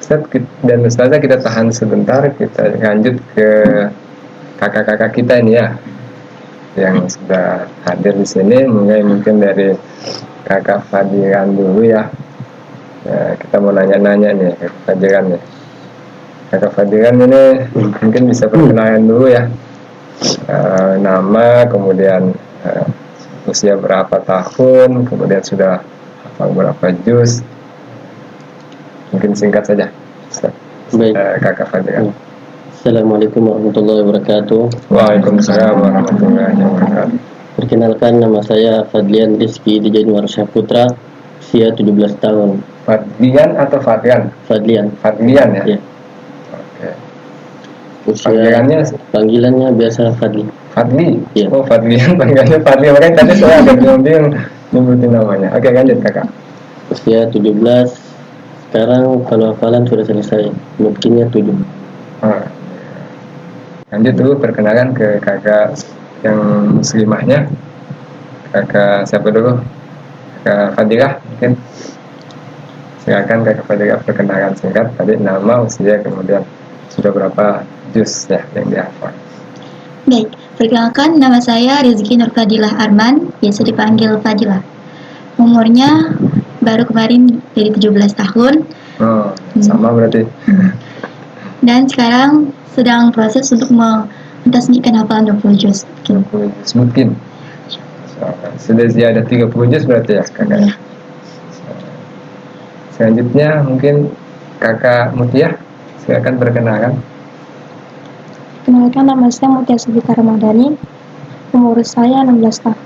Ustaz dan Ustazah, kita tahan sebentar, kita lanjut ke kakak-kakak kita ini ya, yang sudah hadir di sini. Mulai mungkin dari kakak Fadilan dulu ya. Kita mau nanya-nanya nih kakak Fadilan nih. Kakak Fadilan ini mungkin bisa perkenalan dulu ya. Nama, kemudian usia berapa tahun, kemudian sudah hafal berapa juz. Mungkin singkat saja, Ustaz. Baik. Kakak Fadilan. Assalamualaikum warahmatullahi wabarakatuh. Waalaikumsalam warahmatullahi wabarakatuh. Perkenalkan, nama saya Fadlian Rizky di Januar Syahputra, usia 17 tahun. Fadlian atau Fadlian? Fadlian. Fadlian ya? Iya. Oke. Usia panggilannya biasa Fadli. Fadli? Iya. Oh, Fadlian panggilannya Fadli. Makanya tadi saya agak bingung nyebutin namanya. Oke, lanjut kakak. Usia 17. Sekarang kalau hafalan sudah selesai, mungkinnya 7. Lanjut dulu, perkenalkan ke kakak yang muslimahnya. Kakak siapa dulu? Kakak Fadilah mungkin. Silakan kakak Fadilah perkenalkan singkat. Tadi nama, usia, kemudian sudah berapa juz ya yang dihafal. Baik, perkenalkan nama saya Rizky Nurfadilah Arman, biasa dipanggil Fadilah. Umurnya baru kemarin dari 17 tahun. Oh, sama berarti. Dan sekarang sedang proses untuk mentasmikan hafalan 20 juz. 20 juz mungkin. Sudah ada 30 juz berarti ya kakak. Selanjutnya mungkin kakak Mutiah, silakan perkenalkan. Kenalkan, nama saya Mutia Subika Ramadhani. Umur saya 16 tahun.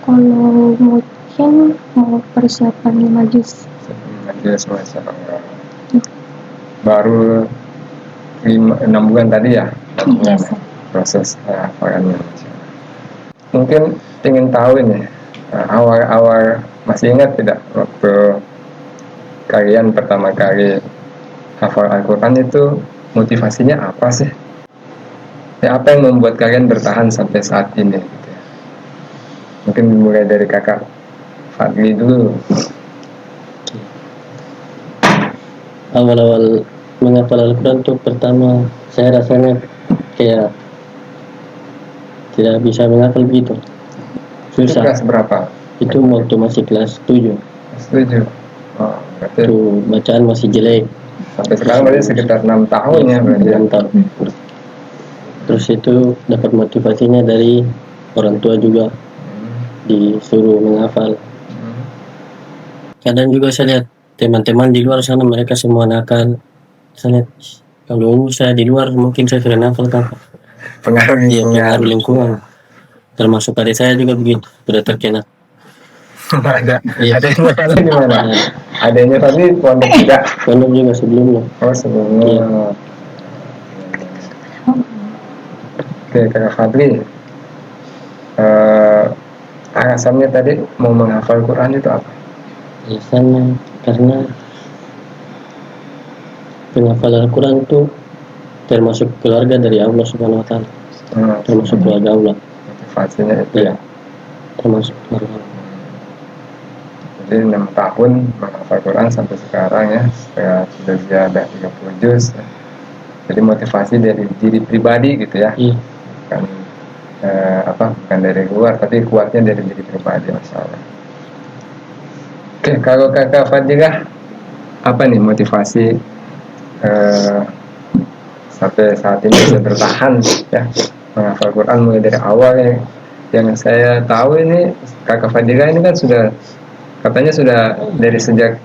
Kalau mungkin mau persiapan 5 juz. Masya Allah. Baru 6 bulan tadi ya? Yes. Proses hafalannya. Mungkin ingin tahu ini, awal-awal masih ingat tidak waktu kalian pertama kali hafal Al-Quran itu motivasinya apa sih? Ya, apa yang membuat kalian bertahan sampai saat ini? Gitu ya? Mungkin dimulai dari kakak Fadli dulu. Awal-awal menghafal Al-Quran tuh pertama saya rasanya kayak tidak bisa menghafal begitu. Itu Susah. kelas berapa? Itu waktu masih kelas 7. Setuju. Oh, berarti Itu bacaan masih jelek. sampai sekarang berarti sekitar 6 tahun ya berarti. 6 tahun. Terus itu dapat motivasinya dari orang tua juga, disuruh menghafal. Kadang juga saya lihat teman-teman di luar sana mereka semua nakal. Saya lihat, kalau saya di luar mungkin saya sudah hafal kan. Pengaruh Iya, lingkungan. pengaruh lingkungan. Termasuk adik saya juga begitu, sudah terkena. Ada. Iya. Ada yang mana? Adanya tadi pondok juga. Pondok juga sebelumnya. Oh, sebelumnya. Iya. Oke, kakak Fadli. Alasannya tadi mau menghafal Quran itu apa? Alasannya karena penghafal Al-Quran itu termasuk keluarga dari Allah Subhanahu Wa Taala, termasuk keluarga Allah. Motivasinya itu ya. Termasuk keluarga Allah. Jadi 6 tahun menghafal Quran sampai sekarang ya, sudah ada 30 juz. Jadi motivasi dari diri pribadi gitu ya, Iya. bukan bukan dari luar, tapi kuatnya dari diri pribadi, masya Allah. Kalau kakak Fadilah, apa nih motivasi eh, sampai saat ini bisa bertahan ya menghafal Quran mulai dari awal ya? Yang saya tahu ini kakak Fadilah ini kan sudah katanya sudah dari sejak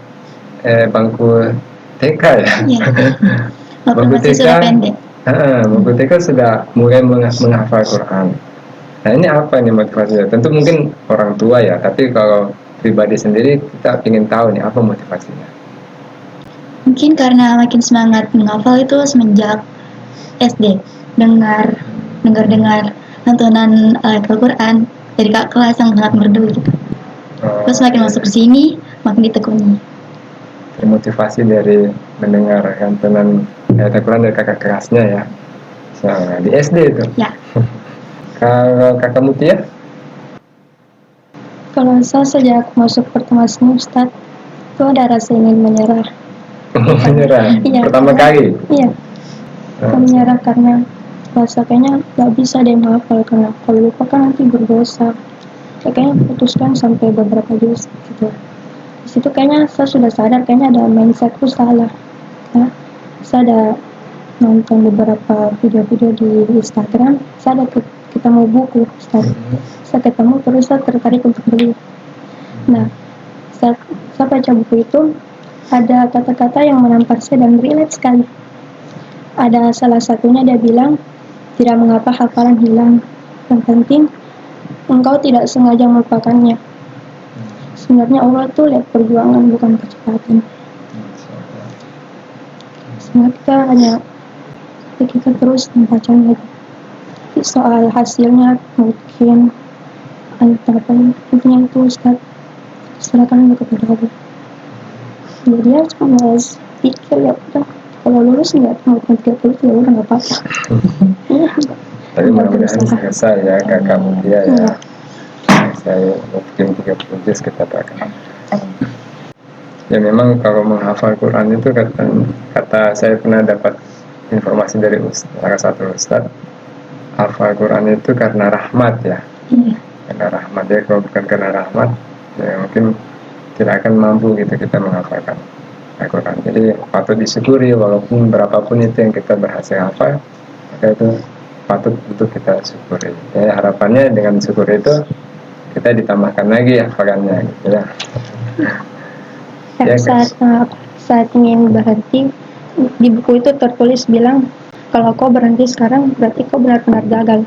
bangku TK ya. Iya. Waktu Bangku masih sudah pendek. Bangku TK sudah mulai menghafal Quran. Nah ini apa nih motivasinya? Tentu mungkin orang tua ya, tapi kalau pribadi sendiri kita ingin tahu nih apa motivasinya. Mungkin karena makin semangat menghafal itu semenjak SD. Dengar tontonan Al-Quran dari kak kelas yang sangat merdu gitu. Terus makin masuk ke sini, makin ditekuni. Motivasi dari mendengar tontonan Al-Quran dari kakak kelasnya ya. Nah, di SD itu. Ya. Kalau kakak Mutia? Kalau saya sejak masuk pertama semester itu ada rasa ingin menyerah. Menyerah. Iya, Pertama kali. Iya, menyerah karena rasa kayaknya nggak bisa deh menghafal karena kalau lupa kan nanti berdosa. Kayaknya putuskan sampai beberapa juz gitu. Di situ kayaknya saya sudah sadar kayaknya ada mindsetku salah. Ya, saya ada nonton beberapa video-video di Instagram, saya ada ketemu buku, saya ketemu terus saya tertarik untuk beli. Nah, saat saya baca buku itu ada kata-kata yang menampar saya dan relate sekali. Ada salah satunya dia bilang, tidak mengapa hafalan hilang, yang penting engkau tidak sengaja melupakannya. Sebenarnya Allah tuh lihat perjuangan bukan kecepatan. Sebenarnya kita terus membaca lagi. Soal hasilnya mungkin antara intinya itu Ustaz serahkan kepada Allah. Jadi ya cuma pikir ya udah kalau lulus nggak mau 30 ya udah nggak apa-apa. Tapi mudah-mudahan selesai ya kakak Mutia ya. Saya mungkin 30 juz kita doakan. Ya memang kalau menghafal Quran itu kata saya pernah dapat informasi dari salah satu ustaz, hafal Quran itu karena rahmat ya. Karena rahmat ya, kalau bukan karena rahmat ya mungkin tidak akan mampu gitu kita menghafalkan Al-Quran. Jadi patut disyukuri walaupun berapapun itu yang kita berhasil hafal, maka itu patut untuk kita syukuri. Ya, harapannya dengan syukur itu kita ditambahkan lagi hafalannya gitu ya. Ya, saat ingin berhenti di buku itu tertulis bilang kalau kau berhenti sekarang berarti kau benar-benar gagal.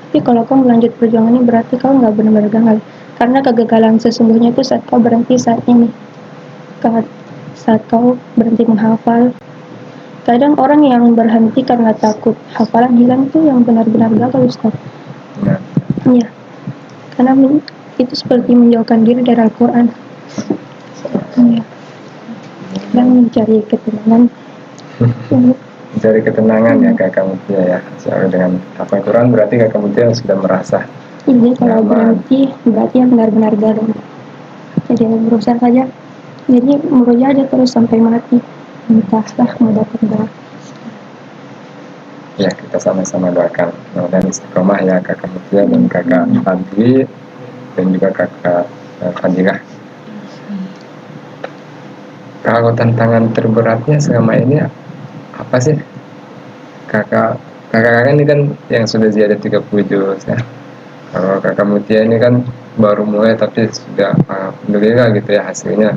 Tapi kalau kau melanjut perjuangan ini berarti kau nggak benar-benar gagal. Karena kegagalan sesungguhnya itu saat kau berhenti saat ini. Saat kau berhenti menghafal. Kadang orang yang berhenti karena takut hafalan hilang itu yang benar-benar gagal, Ustaz. Iya. Karena itu seperti menjauhkan diri dari Al-Quran. Iya. Dan mencari ketenangan. Mencari ketenangan ya kakak Mutia ya. Soalnya dengan hafal Quran berarti kakak Mutia sudah merasa. Jadi kalau berhenti berarti yang benar-benar gagal. Jadi berusaha saja. Jadi merujuk aja terus sampai mati. Entahlah mau dapat berapa. Ya kita sama-sama doakan. Dan istiqomah ya kakak Mutia dan kakak Fadli dan juga kakak Fadilah. Kalau tantangan terberatnya selama ini apa sih? Kakak ini kan yang sudah ziyadah 30 juz ya. Kalau kakak Mutia ini kan baru mulai tapi sudah alhamdulillah gitu ya hasilnya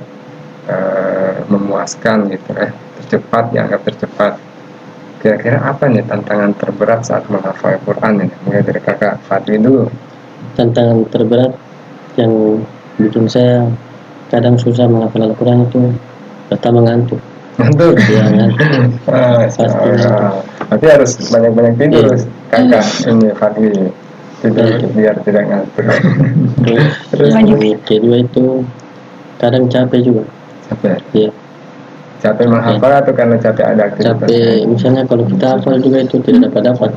memuaskan gitu ya, dianggap tercepat. Kira-kira apa nih tantangan terberat saat menghafal Quran ini? Mulai dari kakak Fadli dulu. Tantangan terberat yang bikin saya kadang susah menghafal Al-Quran itu pertama ngantuk. Ngantuk? Ya ngantuk. Pasti ngantuk. Berarti harus banyak-banyak tidur kakak ini Fadli. Tidur biar tidak ngantuk. Terus yang kedua itu kadang capek juga. Capek? Iya. Capek menghafal atau karena capek ada aktivitas? Capek, misalnya kalau kita hafal juga itu tidak dapat.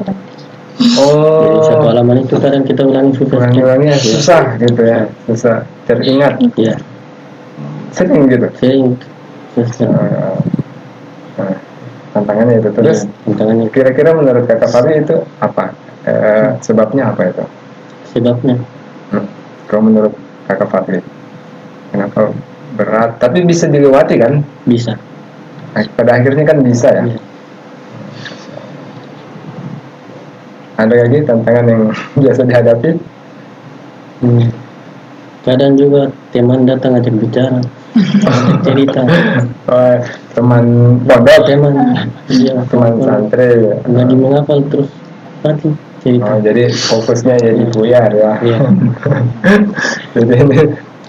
Oh. Jadi satu halaman itu kadang kita ulangi susah. Ulangnya susah gitu ya, susah teringat. Iya. Sering gitu. Sering. Tantangannya itu terus. Ya, tantangannya. Kira-kira menurut kakak Fadli itu apa? Sebabnya apa itu? Sebabnya? Kalau menurut kakak Fadli, kenapa berat, tapi bisa dilewati kan? Bisa. Pada akhirnya kan bisa ya. Iya. Ada lagi tantangan yang biasa dihadapi? Kadang juga teman datang ajak bicara, ajak cerita. Oh, teman pondok, Iya, teman santri. lagi menghafal terus mati cerita. Oh, jadi fokusnya jadi buyar ya. Iya. Jadi ini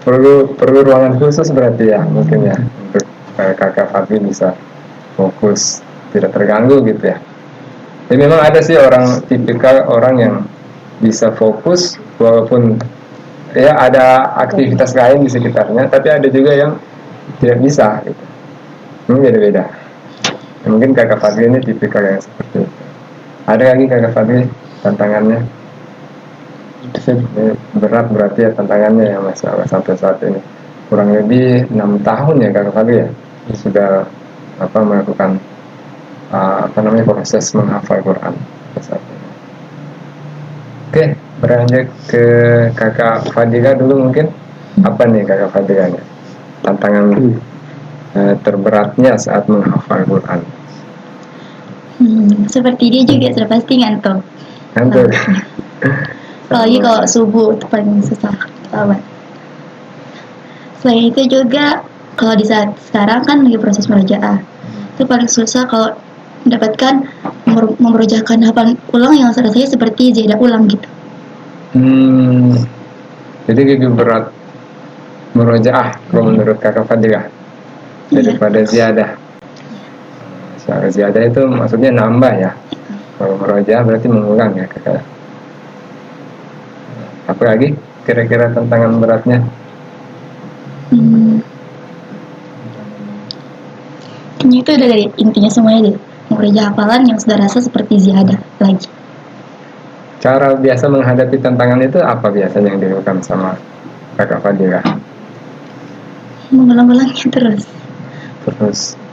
perlu ruangan khusus berarti ya mungkin ya untuk kakak Fadli bisa fokus, tidak terganggu gitu ya. Jadi memang ada sih orang tipikal orang yang bisa fokus walaupun ya ada aktivitas lain di sekitarnya, tapi ada juga yang tidak bisa gitu. Ini beda-beda. Ya, mungkin kakak Fadli ini tipikal yang seperti itu. Ada lagi kakak Fadli tantangannya? Itu saja. Ini berat berarti ya tantangannya ya Mas sampai saat ini. Kurang lebih 6 tahun ya kakak Fadli ya sudah melakukan proses menghafal Quran saat ini. Oke, beranjak ke kakak Fadila dulu mungkin. Apa nih kakak Fadilanya tantangan terberatnya saat menghafal Quran? Seperti dia juga sudah pasti ngantuk. Ngantuk. Apalagi kalau subuh itu paling susah banget. Selain itu juga kalau di saat sekarang kan lagi proses murojaah, itu paling susah kalau mendapatkan memurojaahkan hafalan ulang yang rasanya seperti ziyadah ulang gitu. Jadi lebih berat murojaah kalau menurut kakak Fadilah daripada ziyadah. Soal ziyadah itu maksudnya nambah ya. Kalau murojaah berarti mengulang ya kakak. Apa lagi kira-kira tantangan beratnya? Ini itu udah dari intinya semuanya deh. Murojaah hafalan yang sudah rasa seperti ziyadah lagi. Cara biasa menghadapi tantangan itu apa biasanya yang dilakukan sama kakak Fadilah? Mengulang-ulangnya terus.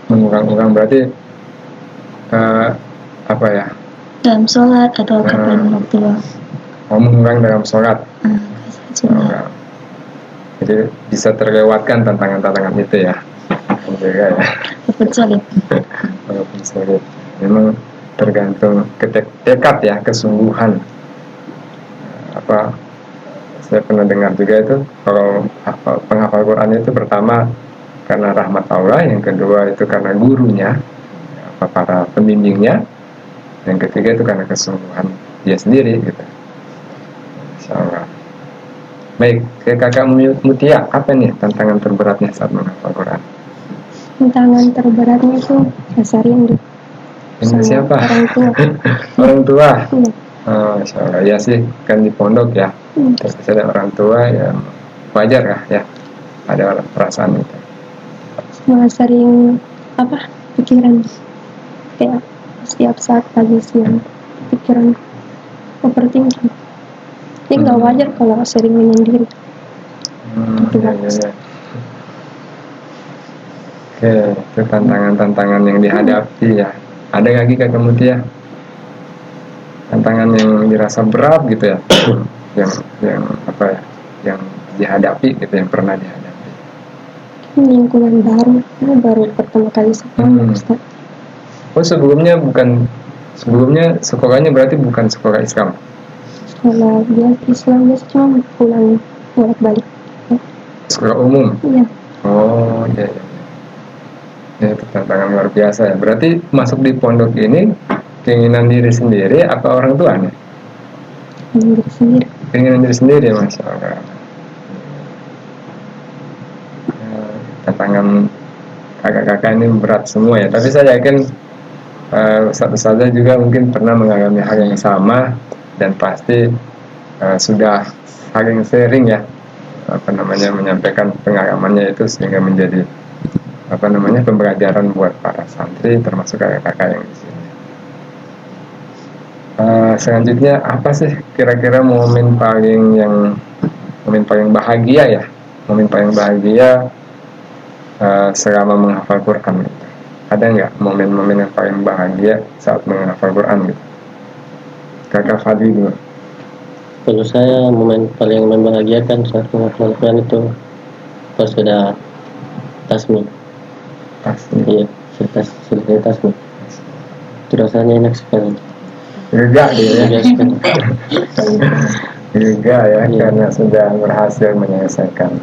Mengulang-ulang berarti apa ya? Dalam sholat atau kapan waktu mengulang dalam sholat. sunnah. Jadi bisa terlewatkan tantangan-tantangan itu ya. Juga ya. Walaupun sulit. Walaupun sulit. Memang tergantung tekad ya, kesungguhan. Saya pernah dengar juga itu kalau penghafal Quran itu pertama karena rahmat Allah, yang kedua itu karena gurunya, para pembimbingnya, yang ketiga itu karena kesungguhan dia sendiri gitu. Insyaallah. Baik, ke kakak Mutia, apa nih tantangan terberatnya saat menghafal Quran? Tantangan terberatnya itu rasa rindu Ini siapa? orang tua. Orang tua. Iya. Oh, insyaallah ya sih kan di pondok ya. Terus ada orang tua ya wajar lah ya ada perasaan itu. Malah sering pikiran kayak setiap saat pagi siang pikiran overthinking. Ini nggak wajar kalau sering menyendiri. Ya. Oke, itu tantangan-tantangan yang dihadapi ya. Ada lagi kakak Mutia? Tantangan yang dirasa berat gitu ya, yang dihadapi gitu, yang pernah dihadapi. Lingkungan baru, ini baru pertama kali sekolah, Ustaz. Oh, sebelumnya sekolahnya berarti bukan sekolah Islam? Sekolah biasa Islam, biasa cuma pulang bolak-balik. Sekolah umum? Iya. Oh, iya. Ya, itu tantangan luar biasa ya. Berarti masuk di pondok ini keinginan diri sendiri apa orang tuanya? Diri sendiri. Keinginan diri sendiri, Masya Allah. Tantangan kakak-kakak ini berat semua ya. Tapi saya yakin satu saja juga mungkin pernah mengalami hal yang sama dan pasti sudah saling sharing ya, menyampaikan pengalamannya itu sehingga menjadi pembelajaran buat para santri termasuk kakak-kakak yang di sini. Selanjutnya apa sih kira-kira momen paling bahagia ya, selama menghafal Quran gitu. Ada nggak momen-momen yang paling bahagia saat menghafal Quran gitu? Kakak Fadli dulu. Kalau saya momen paling membahagiakan saat menghafal Quran itu pas sudah tasmi. Tasmi. Iya, selesai tasmi. Itu rasanya enak sekali. Lega dia ya. Lega sekali. Lega ya, Iya. karena sudah berhasil menyelesaikan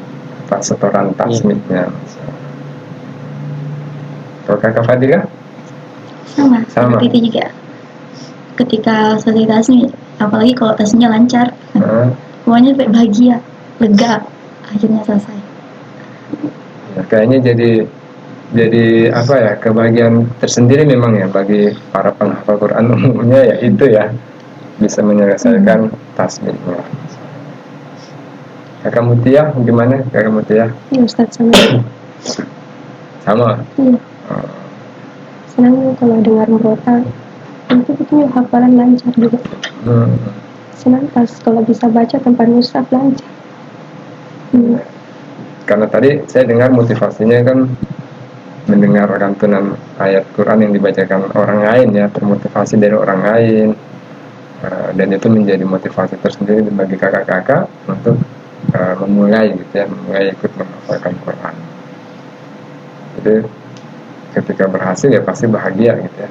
setoran tasmidnya. Kalau Kakak Fadila? Sama, Sama. seperti itu juga. Ketika selesai tasmi, apalagi kalau tasnya lancar, semuanya kayak bahagia, lega, akhirnya selesai. Ya, kayaknya jadi apa ya, kebahagiaan tersendiri memang ya bagi para penghafal Quran umumnya ya itu ya, bisa menyelesaikan tasbihnya. Kakak Mutia gimana? Kakak Mutia? Ya Ustadz, sama. Sama. Iya. Senang kalau dengar murotal. Itu betul hafalan lancar juga. Senang pas kalau bisa baca tanpa mushaf lancar. Karena tadi saya dengar motivasinya kan mendengar lantunan ayat Quran yang dibacakan orang lain ya, termotivasi dari orang lain. Dan itu menjadi motivasi tersendiri bagi kakak-kakak untuk memulai gitu ya, memulai ikut menghafalkan Quran. Jadi ketika berhasil ya pasti bahagia gitu ya.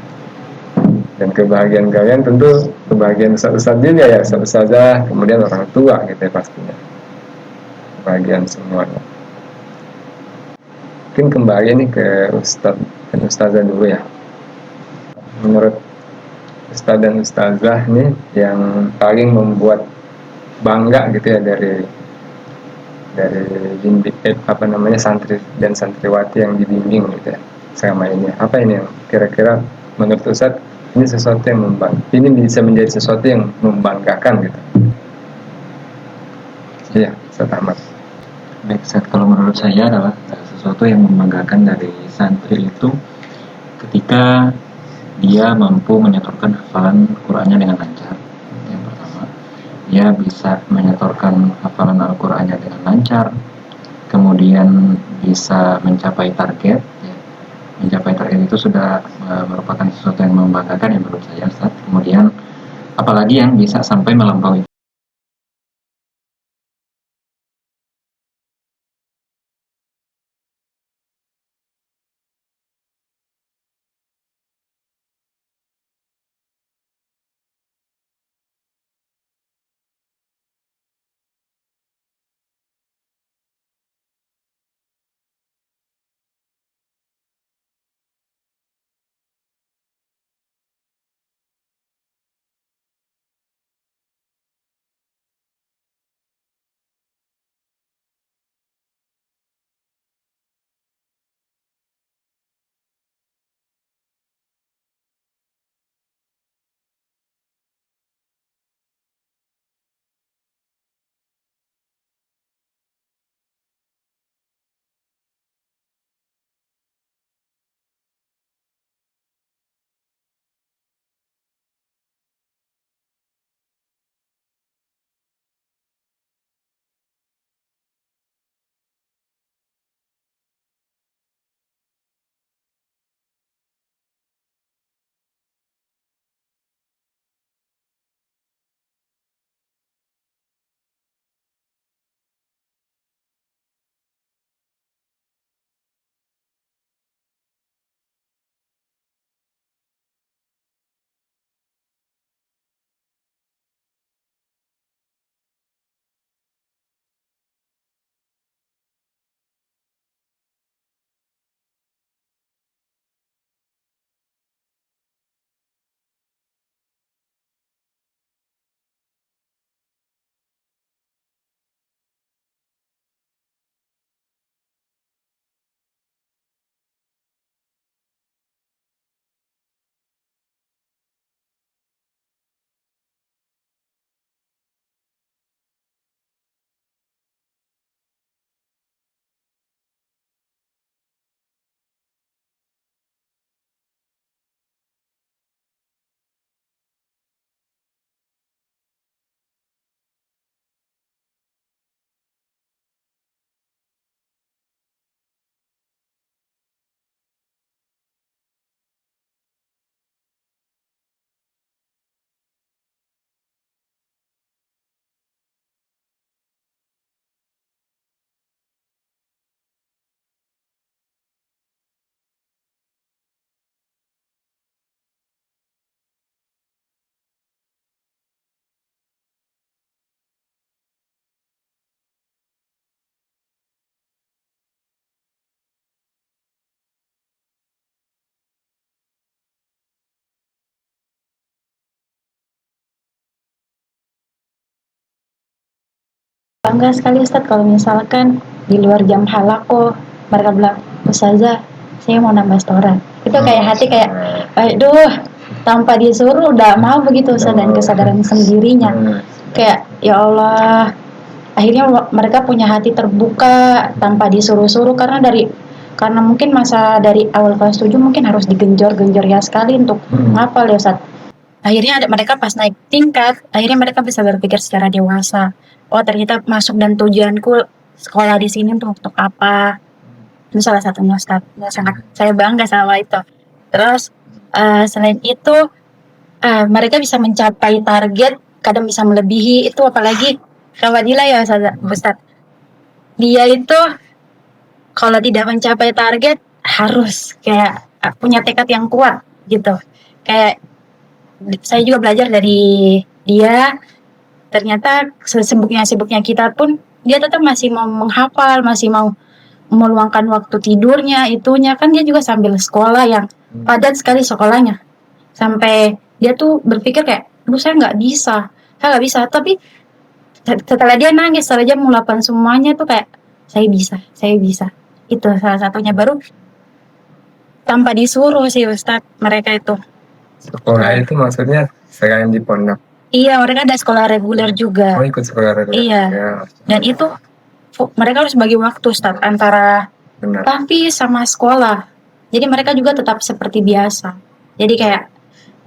Dan kebahagiaan kalian tentu kebahagiaan ustaz-ustaz juga ya, ustaz-ustazah, kemudian orang tua gitu ya pastinya. Kebahagiaan semuanya. Mungkin kembali nih ke ustaz dan ustazah dulu ya. Menurut ustaz dan ustazah nih yang paling membuat bangga gitu ya dari santri dan santriwati yang dibimbing gitu ya selama ini, apa ini yang kira-kira menurut Ustaz ini sesuatu yang ini bisa menjadi sesuatu yang membanggakan gitu. Iya, Ustaz Ahmad. Baik, Ustaz, kalau menurut saya adalah sesuatu yang membanggakan dari santri itu ketika dia mampu menyetorkan hafalan Qur'annya dengan lancar. Yang pertama, dia bisa menyetorkan hafalan Al-Qur'annya dengan lancar, kemudian bisa mencapai target. Mencapai target itu sudah merupakan sesuatu yang membanggakan ya menurut saya, Ustaz. Kemudian apalagi yang bisa sampai melampaui bangga sekali Ustadz kalau misalkan di luar jam halako mereka bilang, Ustazah saya mau nambah setoran. Itu kayak hati kayak, aduh, tanpa disuruh udah mau begitu Ustadz, dan kesadaran sendirinya. Kayak ya Allah, akhirnya mereka punya hati terbuka tanpa disuruh-suruh, karena mungkin masa dari awal kelas 7 mungkin harus digenjor-genjor ya sekali untuk ngapal ya Ustadz. Akhirnya mereka pas naik tingkat, akhirnya mereka bisa berpikir secara dewasa. Oh ternyata masuk dan tujuanku sekolah di sini untuk apa? Itu salah satunya Ustadz. Sangat saya bangga sama itu. Terus selain itu mereka bisa mencapai target, kadang bisa melebihi itu, apalagi Fadila ya Ustadz. Dia itu kalau tidak mencapai target harus kayak punya tekad yang kuat gitu. Kayak saya juga belajar dari dia, ternyata sesibuknya kita pun dia tetap masih mau menghafal, masih mau meluangkan waktu tidurnya, itunya kan dia juga sambil sekolah yang padat sekali sekolahnya, sampai dia tuh berpikir kayak, saya nggak bisa, tapi setelah dia nangis, setelah dia melakukan semuanya tuh kayak, saya bisa, itu salah satunya, baru tanpa disuruh sih Ustadz mereka itu. Sekolah itu maksudnya selain di pondok? Iya, mereka ada sekolah reguler juga. Oh, ikut sekolah reguler. Iya. Ya. Dan itu mereka harus bagi waktu Ustadz antara tahfiz sama sekolah. Jadi mereka juga tetap seperti biasa. Jadi kayak,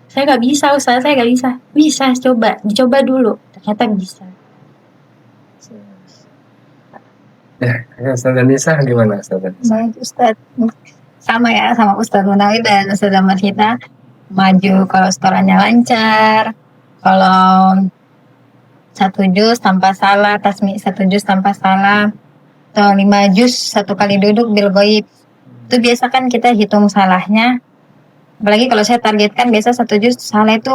saya nggak bisa Ustadz, saya nggak bisa. Bisa, dicoba dulu. Ternyata bisa. Ya, Ustazah Nisa gimana Ustazah? Baik Ustadz, sama ya sama Ustadz Munawir dan Ustadz Ahmad kita. Maju kalau setorannya lancar, kalau 1 juz tanpa salah, tasmi 1 juz tanpa salah, atau 5 juz 1 kali duduk bil ghaib. Itu biasa kan kita hitung salahnya. Apalagi kalau saya targetkan biasa 1 juz salah itu,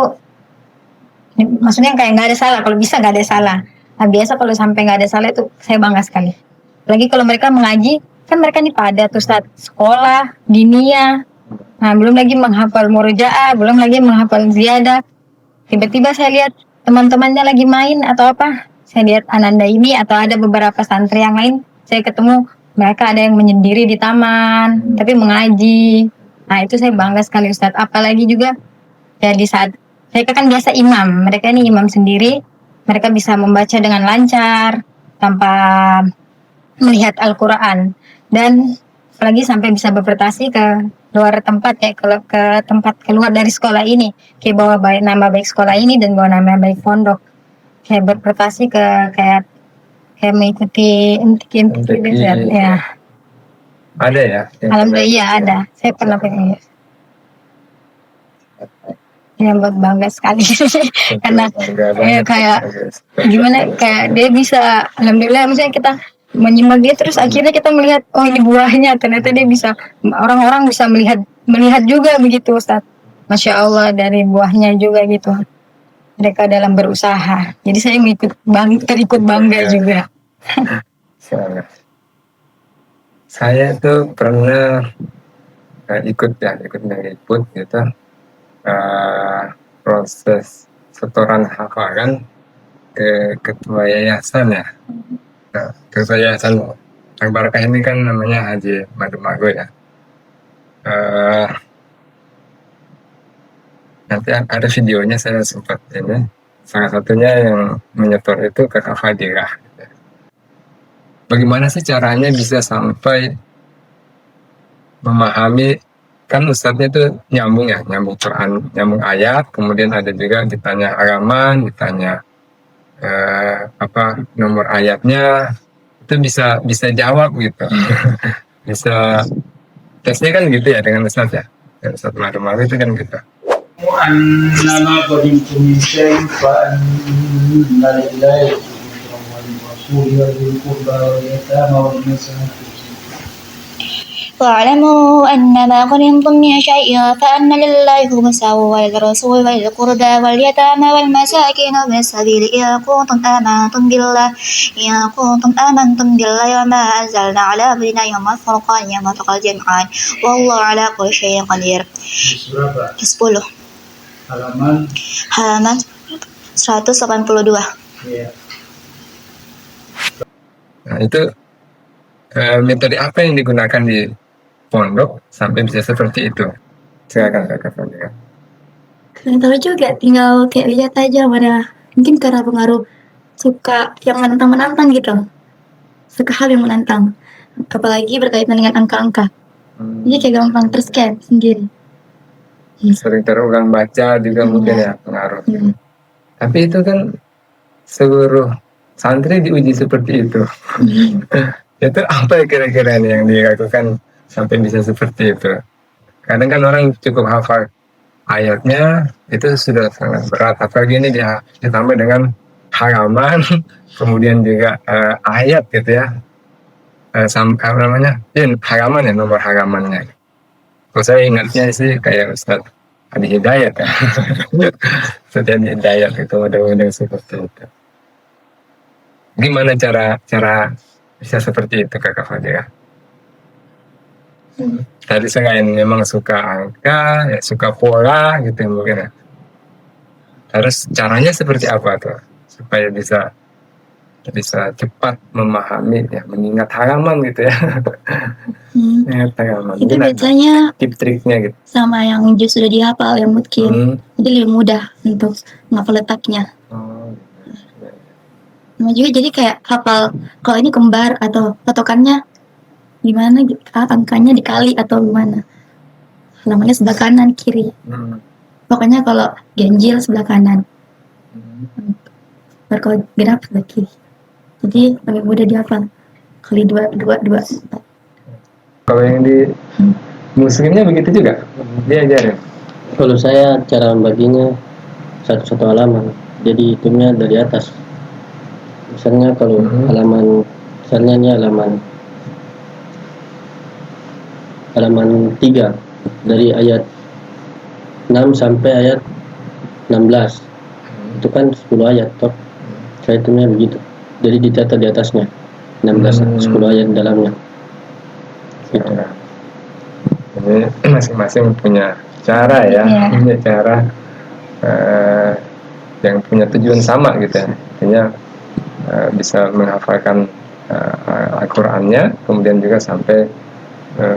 maksudnya kayak nggak ada salah, kalau bisa nggak ada salah. Nah biasa kalau sampai nggak ada salah itu saya bangga sekali. Apalagi kalau mereka mengaji, kan mereka nih padat Ustadz, sekolah, dinia. Nah, belum lagi menghafal murojaah, belum lagi menghafal ziyadah. Tiba-tiba saya lihat teman-temannya lagi main atau apa. Saya lihat Ananda ini atau ada beberapa santri yang lain, saya ketemu mereka ada yang menyendiri di taman, tapi mengaji. Nah, itu saya bangga sekali Ustadz. Apalagi juga ya di saat mereka kan biasa imam, mereka ini imam sendiri, mereka bisa membaca dengan lancar tanpa melihat Al-Quran, dan apalagi sampai bisa berprestasi ke luar tempat, kayak ke tempat keluar dari sekolah ini, kayak bawa nama baik sekolah ini dan bawa nama baik pondok, kayak berprestasi kayak mengikuti intik ya. Ada ya? Alhamdulillah iya ada, saya pernah pengen. Ya buat bangga sekali karena kayak gimana, kayak dia bisa, alhamdulillah misalnya kita menyimak dia terus akhirnya kita melihat, oh ini buahnya, ternyata dia bisa, orang-orang bisa melihat juga begitu Ustadz. Masya Allah, dari buahnya juga gitu mereka dalam berusaha, jadi saya terikut bangga juga. Saya tuh pernah ikut gitu proses setoran hafalan ke ketua yayasan ya. Nah, ketua yayasan Al-Barakah ini kan namanya Haji Madu Mago ya. Nanti ada videonya, saya sempat ini. Salah satunya yang menyetor itu ke Kak Fadilah. Bagaimana sih caranya bisa sampai memahami, kan ustadznya itu nyambung Quran, nyambung ayat, kemudian ada juga ditanya halaman, ditanya nomor ayatnya, itu bisa jawab gitu. Bisa tesnya kan gitu ya dengan ustadz ya. Ustadz Maru itu kan gitu. أنما قدمتم من شيء فأن لله وللرسول وذي القربى واليتامى والمساكين واعلموا أنما غنمتم من شيء فأن لله خمسه وللرسول وذي القربى واليتامى والمساكين وابن السبيل إن كنتم آمنتم بالله وما أنزلنا على عبدنا يوم الفرقان يوم التقى الجمعان والله على كل شيء قدير. 10 halaman 182. ya. itu metode apa yang digunakan di pondok sampai bisa seperti itu? Silakan Kakak Fadila. Kurang tahu juga, tinggal kayak lihat aja mana. Mungkin karena pengaruh suka yang menantang-menantang gitu. Suka hal yang menantang. Apalagi berkaitan dengan angka-angka. Jadi kayak gampang terscan sendiri. Sering terulang baca juga mungkin ya pengaruh. Hmm. Tapi itu kan seluruh santri diuji seperti itu. Itu apa ya kira-kira nih yang dilakukan sampai bisa seperti itu? Kadang kan orang cukup hafal ayatnya itu sudah sangat berat, apalagi ini dia ditambah dengan halaman, kemudian juga ayat gitu ya, apa namanya, halaman ya, nomor halamannya. Kalau saya ingatnya sih kayak Ustadz Adi Hidayat ya. Ustadz Adi Hidayat itu model-model seperti itu. Gimana cara bisa seperti itu Kakak Fadila? Tadi selain memang suka angka, ya suka pola gitu ya mungkin ya. Terus caranya seperti apa tuh supaya bisa cepat memahami ya, mengingat halaman gitu ya. Ingat halaman. Itu Mungkin ada biasanya tip-triknya gitu. sama yang jus sudah dihafal yang mungkin. Jadi lebih mudah untuk menghafal letaknya. Nah, juga jadi kayak hafal kalau ini kembar atau patokannya gimana, angkanya dikali atau gimana, halamannya sebelah kanan kiri. Pokoknya kalau ganjil sebelah kanan, baru kalau genap sebelah kiri. Jadi lebih mudah dihafal. Kali 2, 4. Kalau yang di muslimnya begitu juga diajarin. Kalau saya cara membaginya satu-satu halaman, jadi hitungnya dari atas. Misalnya kalau halaman, misalnya ini halaman 3 dari ayat 6 sampai ayat 16, itu kan 10 ayat toh. Saya hitungnya begitu, jadi dicatat di atasnya 16 10 ayat dalamnya gitu. Jadi masing-masing punya cara ya, punya cara yang punya tujuan sama gitu ya. Artinya bisa menghafalkan Al-Qur'annya, kemudian juga sampai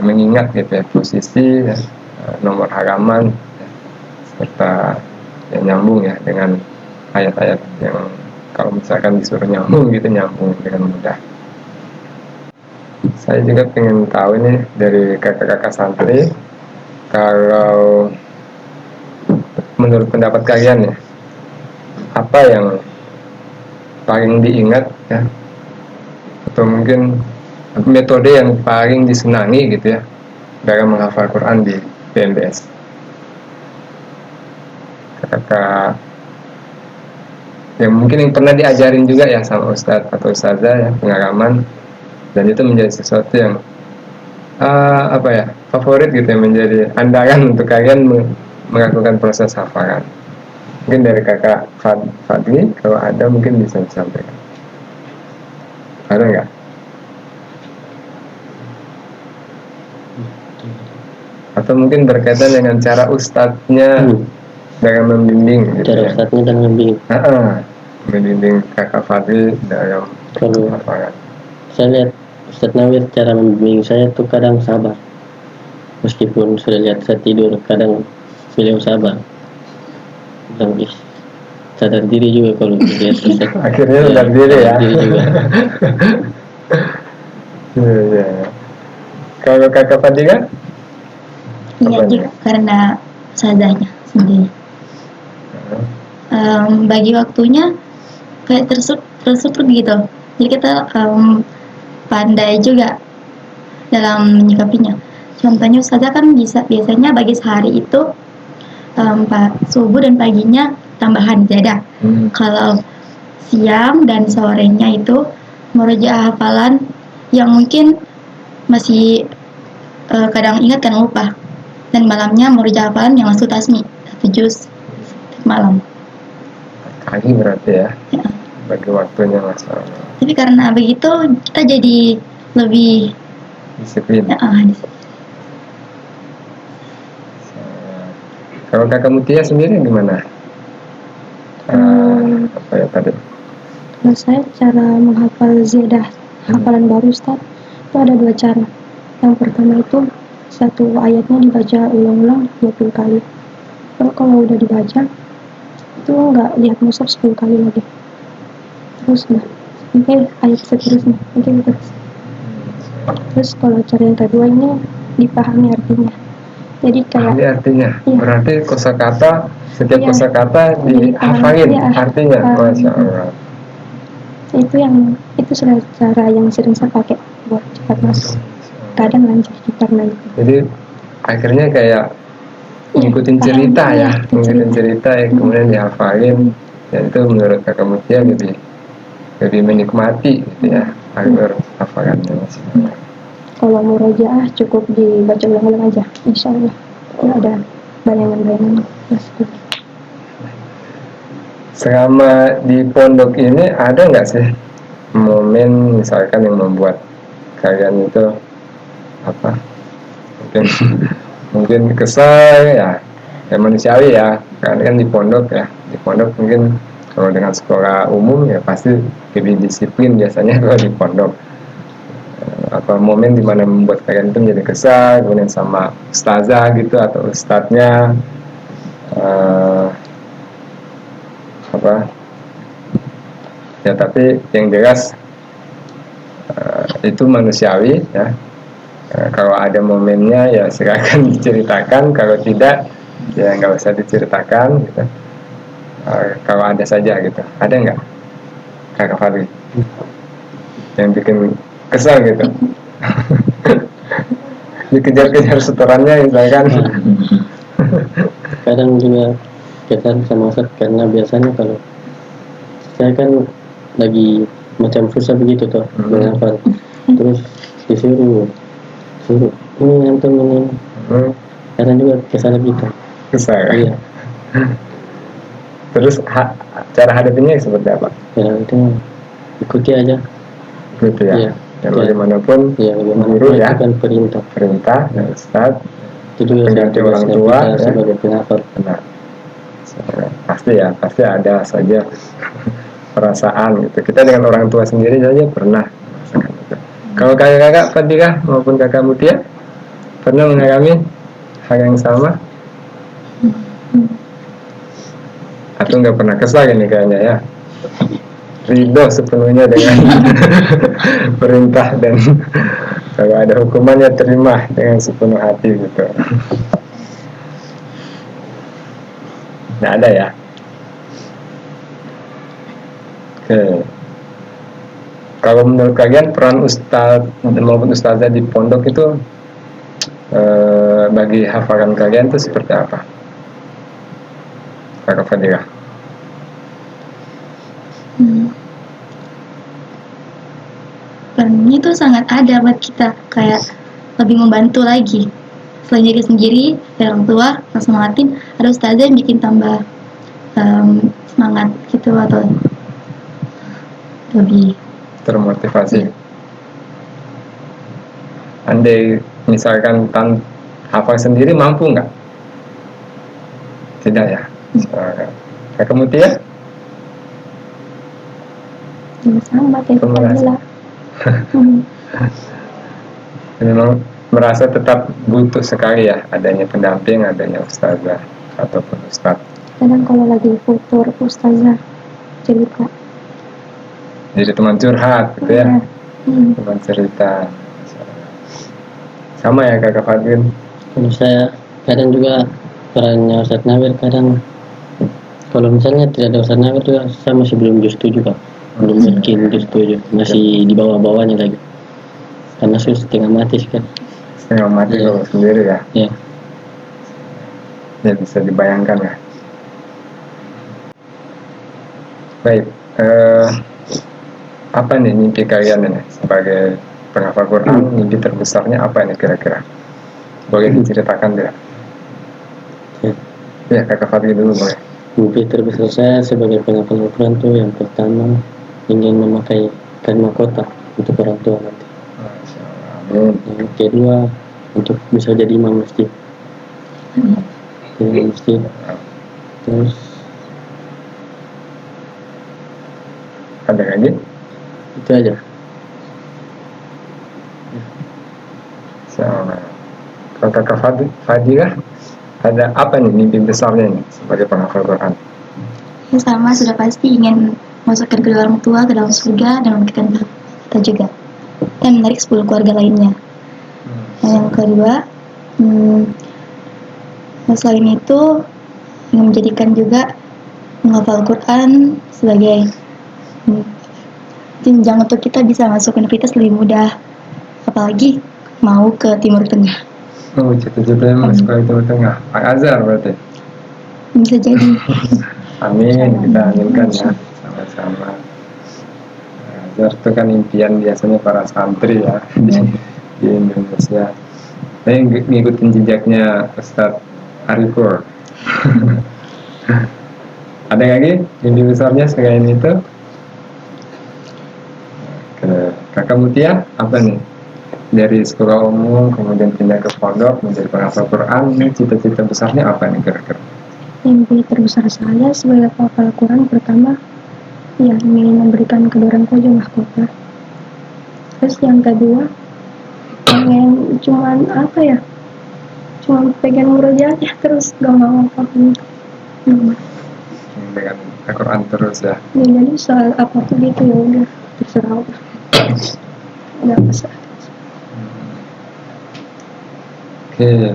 mengingat gitu ya posisi ya, nomor halaman ya, serta ya, nyambung ya dengan ayat-ayat yang kalau misalkan disuruh nyambung gitu, nyambung dengan mudah. Saya juga pengen tahu nih dari kakak-kakak santri, kalau menurut pendapat kalian ya, apa yang paling diingat ya, atau mungkin metode yang paling disenangi gitu ya dalam menghafal Quran di PMBS? Kakak yang mungkin yang pernah diajarin juga ya sama Ustadz atau Ustazah ya, pengalaman, dan itu menjadi sesuatu yang favorit gitu ya, menjadi andalan untuk kalian melakukan proses hafalan. Mungkin dari kakak Fadli kalau ada mungkin bisa disampaikan. Ada nggak? Atau mungkin berkaitan dengan cara ustadznya dalam membimbing gitu cara ya. ustadznya dalam membimbing. Membimbing kakak Fadli dalam Kalau hafalan. saya lihat Ustadz Nawir cara membimbing saya tuh kadang sabar, meskipun sudah lihat saya tidur, kadang beliau sabar, bilang sadar diri juga kalau lihat Ustadz. Akhirnya sadar diri ya. Diri juga. Ya. Kalau kakak Fadli kan? Iya juga karena sadanya sendiri. Bagi waktunya kayak terstruktur gitu. Jadi kita pandai juga dalam menyikapinya. Contohnya Ustazah kan biasanya bagi sehari itu subuh dan paginya tambahan ibadah. Kalau siang dan sorenya itu murojaah hafalan yang mungkin masih kadang ingat kadang lupa. Dan malamnya murojaah hafalan yang langsung tasmi 1 juz malam. Pagi berarti ya. Bagi waktunya masalah. Tapi karena begitu kita jadi lebih disiplin. disiplin. Kalau kakak Mutia sendiri gimana? Apa ya tadi? Kalau saya cara menghafal ziyadah hafalan baru Ustaz, itu ada 2 cara. Yang pertama itu satu ayatnya dibaca ulang-ulang 20 kali. Kalau udah dibaca itu nggak lihat mushaf 10 kali lagi. Terus sampai ayat seterusnya, gitu. Terus kalau cara yang kedua ini dipahami artinya. Jadi kayak Ini artinya, Iya. berarti kosakata, setiap Iya. kosakata dihafalin Iya. artinya, Masya Allah. itu sudah cara yang sering saya pakai buat cepat masuk. Kadang lancar karena itu. Jadi akhirnya kayak ngikutin paham, cerita iya, ya, ngikutin cerita yang kemudian dihafalin, dan itu menurut Kakak Mutia lebih menikmati gitu ya, agar hafalannya masih. Kalau murojaah cukup dibaca ulang-ulang aja, insya Allah. Tidak ada bayangan-bayangan masuk. Selama di pondok ini ada nggak sih momen misalkan yang membuat kalian itu apa? Mungkin kesal ya manusiawi ya, karena kan di pondok mungkin kalau dengan sekolah umum ya pasti lebih disiplin biasanya kalau di pondok. Apa momen dimana membuat kalian itu menjadi kesal kemudian sama ustazah gitu atau ustadznya apa ya, tapi yang jelas itu manusiawi ya. Kalau ada momennya ya silakan diceritakan, kalau tidak ya nggak usah diceritakan gitu. Kalau ada saja gitu, ada nggak Kakak Fadli yang bikin kesal gitu? Dikejar-kejar setorannya misalkan. Kadang juga kesal sama Ustaz karena biasanya kalau saya kan lagi macam susah begitu tuh menghafal, terus disuruh ini antum ini, kadang juga kesal gitu. Kesal kan? Iya. Terus cara hadapinnya seperti apa? Ya itu ikuti aja. Gitu ya. Iya. Ya bagaimanapun Ya bagaimana guru itu ya, kan perintah. ya Ustaz, Itu juga pengganti tugasnya orang tua kita ya. sebagai penghafal. Nah, pasti ada saja perasaan gitu. Kita dengan orang tua sendiri saja pernah merasakan itu. Kalau kakak-kakak Fadila maupun kakak Mutia pernah mengalami hal yang sama? Atau nggak pernah kesal ini kayaknya ya? Ridho sepenuhnya dengan perintah, dan kalau ada hukumannya terima dengan sepenuh hati gitu. Nggak ada ya? Oke. Kalau menurut kalian peran ustadz maupun ustazah di pondok itu bagi hafalan kalian itu seperti apa? Kakak Fadila. Perannya itu sangat ada buat kita, kayak lebih membantu lagi. Selain diri sendiri, dari orang tua, yang semangatin, ada ustazah yang bikin tambah semangat gitu, atau lebih Termotivasi. Iya. Andai misalkan hafal sendiri mampu nggak? Tidak ya. Kakak Mutia? Sama kayak Fadila. Memang merasa tetap butuh sekali ya adanya pendamping, adanya ustazah ataupun ustadz. Kadang kalau lagi futur ustazah cerita. Jadi teman curhat gitu ya, Iya. teman cerita. Sama ya Kakak Fadil. Kalau saya kadang juga perannya Ustadz Nawir, kadang kalau misalnya tidak ada Ustadz Nawir juga saya masih belum juz 7 Pak. Belum yakin juz 7, masih di bawah-bawahnya lagi. Karena sudah setengah mati kan. Setengah mati Iya. kalau sendiri ya. Ya. Ya bisa dibayangkan ya. Baik, apa nih mimpi kalian ini sebagai penghafal Quran? Mimpi terbesarnya apa ini kira-kira? Boleh diceritakan tidak? Ya Kakak Fadli dulu boleh. Mimpi terbesar saya sebagai penghafal Al-Quran itu yang pertama ingin memakai kain mahkota untuk orang tua nanti. Masya Allah. Amin. Yang kedua untuk bisa jadi imam masjid. Imam masjid. Terus Ada lagi? itu aja. Masya Allah. Kalau kakak Fadilah, ada apa nih mimpi besarnya nih sebagai penghafal Quran? Yang sama sudah pasti ingin masukkan kedua orang tua ke dalam surga dan memberikan kita juga. Dan menarik 10 keluarga lainnya. Yang kedua, selain itu ingin menjadikan juga menghafal Quran sebagai jenjang untuk kita bisa masuk universitas lebih mudah, apalagi mau ke Timur Tengah. Oh, cita-citanya mau sekolah di Timur Tengah. Al-Azhar berarti. Bisa jadi. Amin, kita aminkan ya sama-sama. Al-Azhar itu kan impian biasanya para santri ya di Indonesia. Saya ngikutin jejaknya Ustadz Arifur. Ada lagi mimpi besarnya selain itu? Kakak Mutia, apa nih? Dari sekolah umum kemudian pindah ke pondok menjadi penghafal Quran, ini cita-cita besarnya apa nih kira-kira? Mimpi terbesar saya sebagai penghafal Quran pertama, ya ingin memberikan kedua orang tua juga mahkota. Terus yang kedua, pengen cuman apa ya? Cuman pegang murojaah aja terus gak mau apa-apa. Dengan Al-Quran terus ya. Ya, jadi soal apapun gitu ya udah terserah Allah. Nggak masalah. Oke,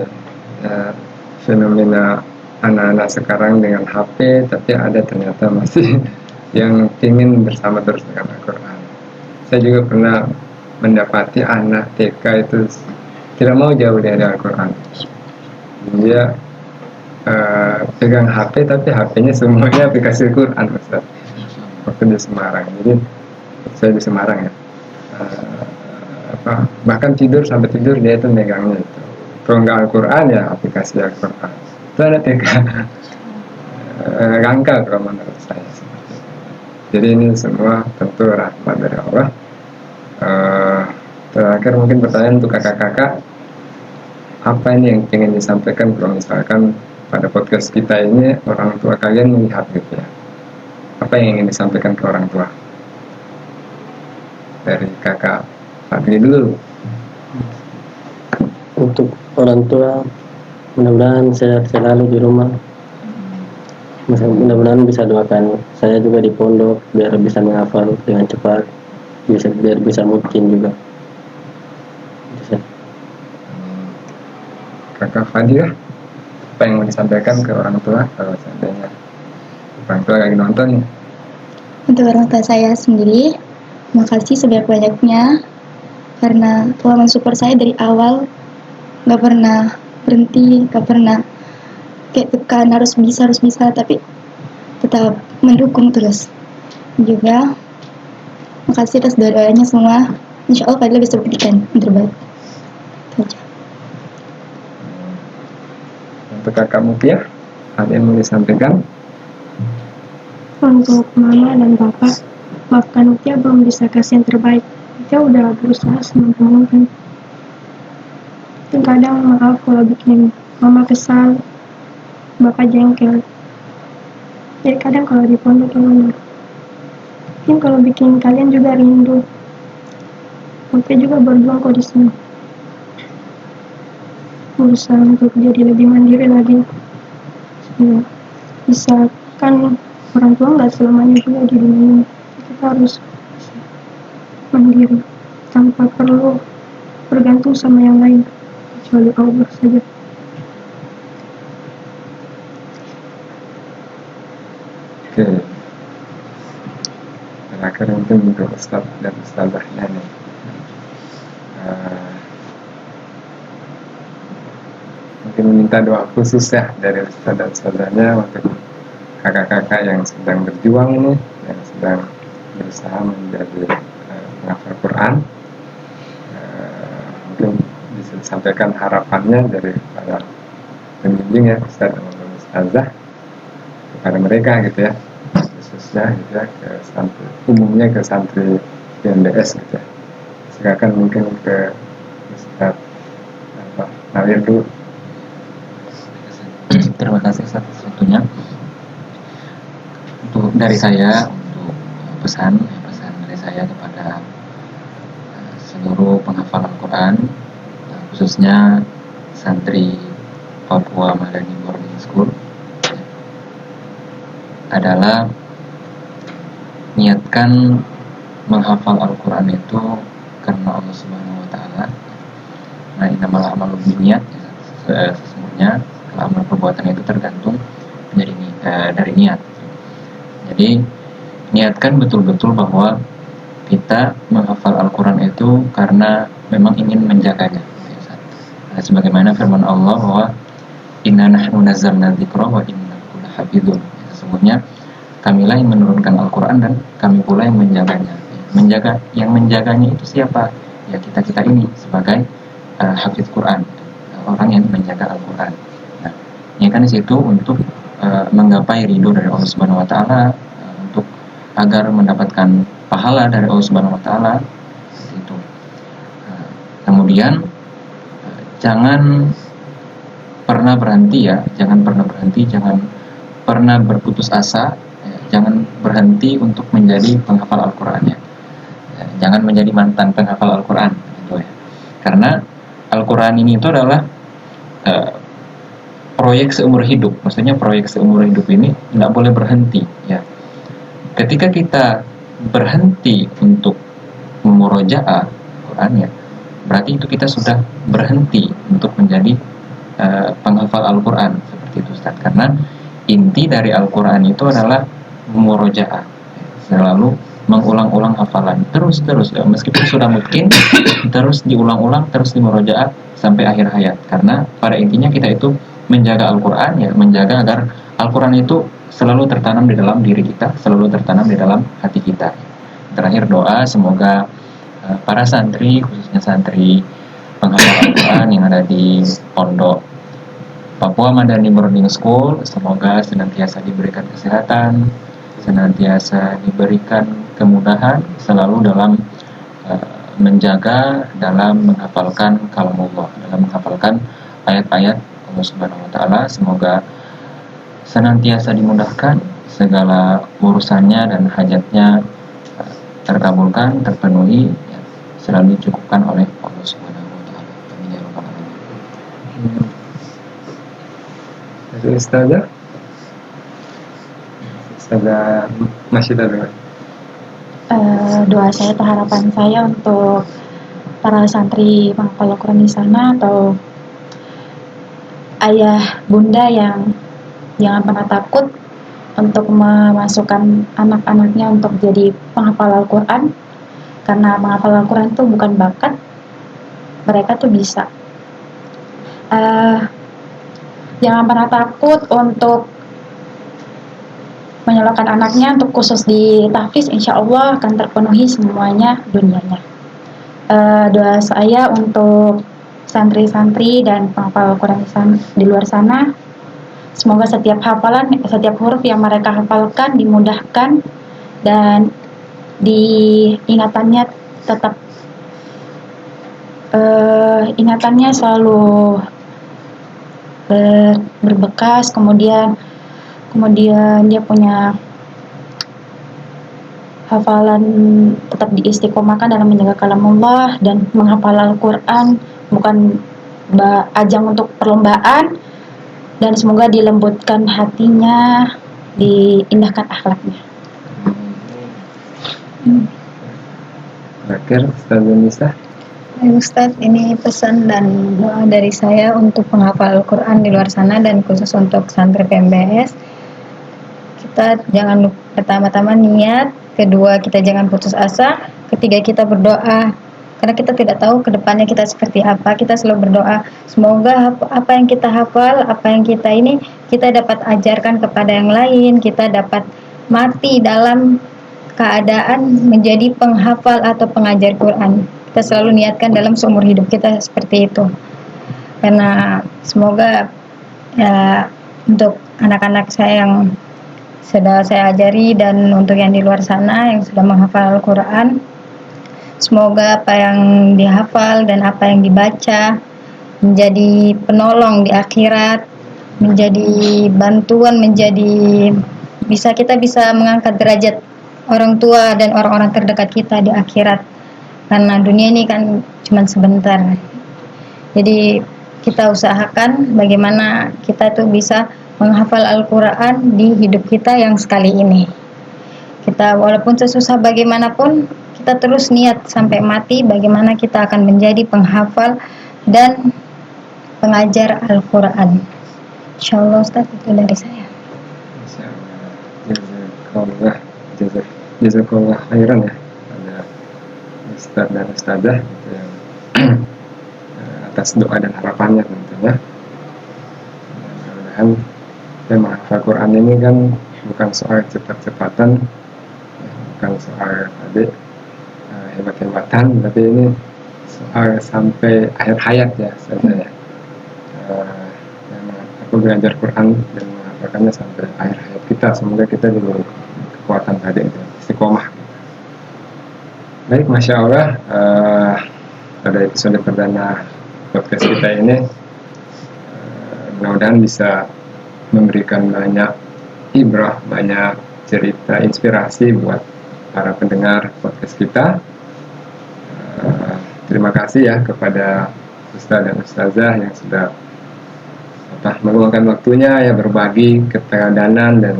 fenomena anak-anak sekarang dengan HP, tapi ada ternyata masih yang ingin bersama terus dengan Al-Quran. Saya juga pernah mendapati anak TK itu tidak mau jauh dari Al-Quran. Dia pegang HP, tapi HP-nya semuanya aplikasi Quran, Ustaz. Waktu di Semarang, jadi saya di Semarang ya. Bahkan sampai tidur dia itu megangnya itu. Kalau nggak Al-Quran ya aplikasi Al-Quran. Itu ada TK. Rangka kalau menurut saya. Jadi ini semua tentu rahmat dari Allah. Terakhir mungkin pertanyaan untuk kakak-kakak, apa ini yang ingin disampaikan kalau misalkan pada podcast kita ini orang tua kalian melihat gitu ya, apa yang ingin disampaikan ke orang tua? Dari kakak Fadli dulu. Untuk orang tua, mudah-mudahan sehat selalu di rumah. Mudah-mudahan bisa doakan saya juga di pondok biar bisa menghafal dengan cepat, biar bisa mungkin juga. Kakak Fadila, apa yang mau disampaikan ke orang tua kalau seandainya orang tua lagi nonton? Untuk orang tua saya sendiri, terima kasih sebanyak-banyaknya karena telah mensupport saya dari awal, nggak pernah berhenti, nggak pernah kayak tekan harus bisa, tapi tetap mendukung terus. Juga makasih atas doa-doanya semua. Insya Allah Fadila bisa buktikan yang terbaik. Itu aja. Untuk kakak Mutia, ada yang mau disampaikan? Untuk mama dan bapak, maafkan Mutia belum bisa kasih yang terbaik. Mutia udah berusaha semampu mungkin. Kadang maaf kalau bikin mama kesal, bapak jengkel. Jadi kadang kalau di pondok emang mungkin kalau bikin kalian juga rindu. Mutia juga berjuang kok di sini. Berusaha untuk jadi lebih mandiri lagi. Ya, bisa kan orang tua nggak selamanya juga di dunia ini. Kita harus mandiri tanpa perlu bergantung sama yang lain kecuali Allah saja. Oke. Terakhir mungkin untuk Ustaz dan Ustazahnya nih. Mungkin meminta doa khusus ya dari Ustaz dan Ustazahnya untuk kakak-kakak yang sedang berjuang ini, yang sedang berusaha menjadi penghafal Quran. Mungkin bisa disampaikan harapannya dari para pembimbing ya, Ustaz dan Ustazah kepada mereka gitu ya, khususnya gitu ya, umumnya ke santri PNDS gitu ya. Silakan mungkin ke Ustaz Nawir dulu. Terima kasih atas waktunya. Untuk dari saya, untuk pesan dari saya kepada seluruh penghafal Al-Quran, khususnya santri Papua Madani Boarding School, adalah niatkan menghafal Al-Quran itu karena Allah Subhanahu wa Ta'ala. Nah, innamal a'malu binniyat, sesungguhnya amal perbuatan itu tergantung dari niat. Jadi niatkan betul-betul bahwa kita menghafal Al-Quran itu karena memang ingin menjaganya. Sebagaimana firman Allah bahwa inna nahnu nazzalna dzikra wa inna lahu lahafizun. Sesungguhnya kamilah yang menurunkan Al-Quran dan kami pula yang menjaganya. Yang menjaganya itu siapa? Ya kita ini sebagai hafiz Quran, orang yang menjaga Al-Quran. Nah, ini kan di situ untuk menggapai ridho dari Allah Subhanahu wa Ta'ala, untuk agar mendapatkan pahala dari Allah Subhanahu wa Ta'ala. Itu. Kemudian jangan pernah berhenti, jangan pernah berputus asa, jangan berhenti untuk menjadi penghafal Al-Qurannya. Jangan menjadi mantan penghafal Al-Quran, gitu ya. Karena Al-Quran ini itu adalah proyek seumur hidup. Maksudnya proyek seumur hidup ini nggak boleh berhenti, ya. Ketika kita berhenti untuk memurojaah Qurannya, berarti itu kita sudah berhenti untuk menjadi penghafal Al-Quran, seperti itu, Ustaz. Karena inti dari Al-Quran itu adalah memurojaah, selalu mengulang-ulang hafalan terus meskipun sudah mungkin terus diulang-ulang, terus dimurojaah sampai akhir hayat. Karena pada intinya kita itu menjaga Al-Quran, ya, menjaga agar Al-Quran itu selalu tertanam di dalam diri kita, selalu tertanam di dalam hati kita. Terakhir doa, semoga para santri, khususnya santri penghafal Al-Quran yang ada di pondok Papua Madani Boarding School, semoga senantiasa diberikan kesehatan, senantiasa diberikan kemudahan selalu dalam menjaga, dalam menghafalkan kalamullah, dalam menghafalkan ayat-ayat Allah Subhanahu wa Ta'ala. Semoga senantiasa dimudahkan segala urusannya dan hajatnya terkabulkan, terpenuhi, ya, selalu dicukupkan oleh Allah Subhanahu wa Ta'ala. Amin ya rabbal alamin. Ustazah masih ada Doa saya atau harapan saya untuk para santri penghafal Al-Quran di sana, atau ayah bunda yang jangan pernah takut untuk memasukkan anak-anaknya untuk jadi penghafal Al-Quran, karena menghafal Al-Quran itu bukan bakat, mereka tuh bisa. Jangan pernah takut untuk menyalurkan anaknya untuk khusus di tahfiz, insya Allah akan terpenuhi semuanya dunianya. Doa saya untuk santri-santri dan penghafal Al-Quran di luar sana, semoga setiap hafalan, setiap huruf yang mereka hafalkan dimudahkan dan diingatannya tetap ingatannya selalu berbekas, kemudian dia punya hafalan tetap diistiqomahkan dalam menjaga kalamullah dan menghafal Al-Quran bukan ajang untuk perlombaan, dan semoga dilembutkan hatinya, diindahkan akhlaknya. Terakhir Ustazah Nisa. Ustaz, ini pesan dan doa dari saya untuk penghafal Al-Quran di luar sana dan khusus untuk santri PMBS. Kita jangan lupa, pertama-tama niat, kedua kita jangan putus asa, ketiga kita berdoa, karena kita tidak tahu kedepannya kita seperti apa. Kita selalu berdoa, semoga apa yang kita hafal, apa yang kita dapat ajarkan kepada yang lain, kita dapat mati dalam keadaan menjadi penghafal atau pengajar Quran. Kita selalu niatkan dalam seumur hidup kita seperti itu, karena semoga ya, untuk anak-anak saya yang sudah saya ajari dan untuk yang di luar sana yang sudah menghafal Al-Quran, semoga apa yang dihafal dan apa yang dibaca menjadi penolong di akhirat, menjadi bantuan, kita bisa mengangkat derajat orang tua dan orang-orang terdekat kita di akhirat, karena dunia ini kan cuma sebentar. Jadi kita usahakan bagaimana kita tuh bisa menghafal Al-Quran di hidup kita yang sekali ini. Kita walaupun sesusah bagaimanapun, kita terus niat sampai mati bagaimana kita akan menjadi penghafal dan pengajar Al-Quran. Insyaallah Ustaz, itu dari saya. Jazakallah, jazakallah khairan ya, ada Ustaz dan Ustazah gitu yang atas doa dan harapannya tentunya. Mudah-mudahan menghafal Quran ini kan bukan soal cepat-cepatan, bukan soal tadi hebat-hebatan, tapi ini soal sampai akhir hayat ya saja ya. Aku belajar Quran dan menghafalkannya sampai akhir hayat kita. Semoga kita diberi kekuatan tadi itu, istiqomah. Baik, Masya Allah, pada episode perdana podcast kita ini mudah-mudahan bisa memberikan banyak ibrah, banyak cerita inspirasi buat para pendengar podcast kita. Terima kasih ya kepada Ustaz dan Ustazah yang sudah meluangkan waktunya ya, berbagi keteladanan dan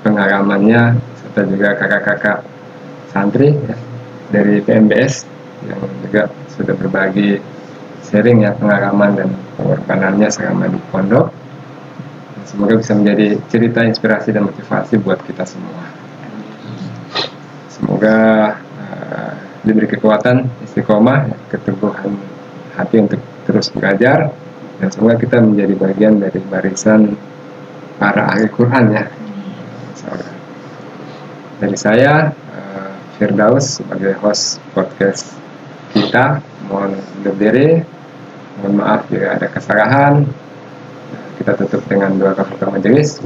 pengalamannya, serta juga kakak-kakak santri ya, dari PMBS yang juga sudah berbagi sharing ya pengalaman dan pengorbanannya selama di pondok. Semoga bisa menjadi cerita inspirasi dan motivasi buat kita semua. Semoga diberi kekuatan, istiqomah, keteguhan hati untuk terus belajar, dan semoga kita menjadi bagian dari barisan para ahli Quran ya. Dari saya, Firdaus sebagai host podcast kita, mohon undur diri, mohon maaf jika ada kesalahan. Kita tutup dengan doa kafaratul majelis.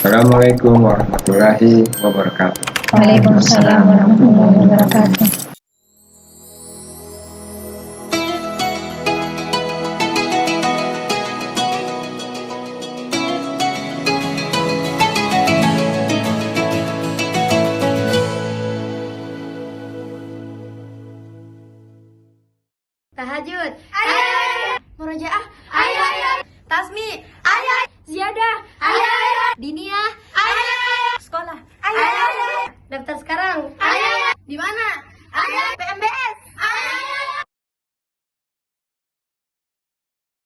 Assalamualaikum warahmatullahi wabarakatuh. Waalaikumsalam warahmatullahi wabarakatuh. Tahajud, ayo. Murojaah, ayo. Tasmi,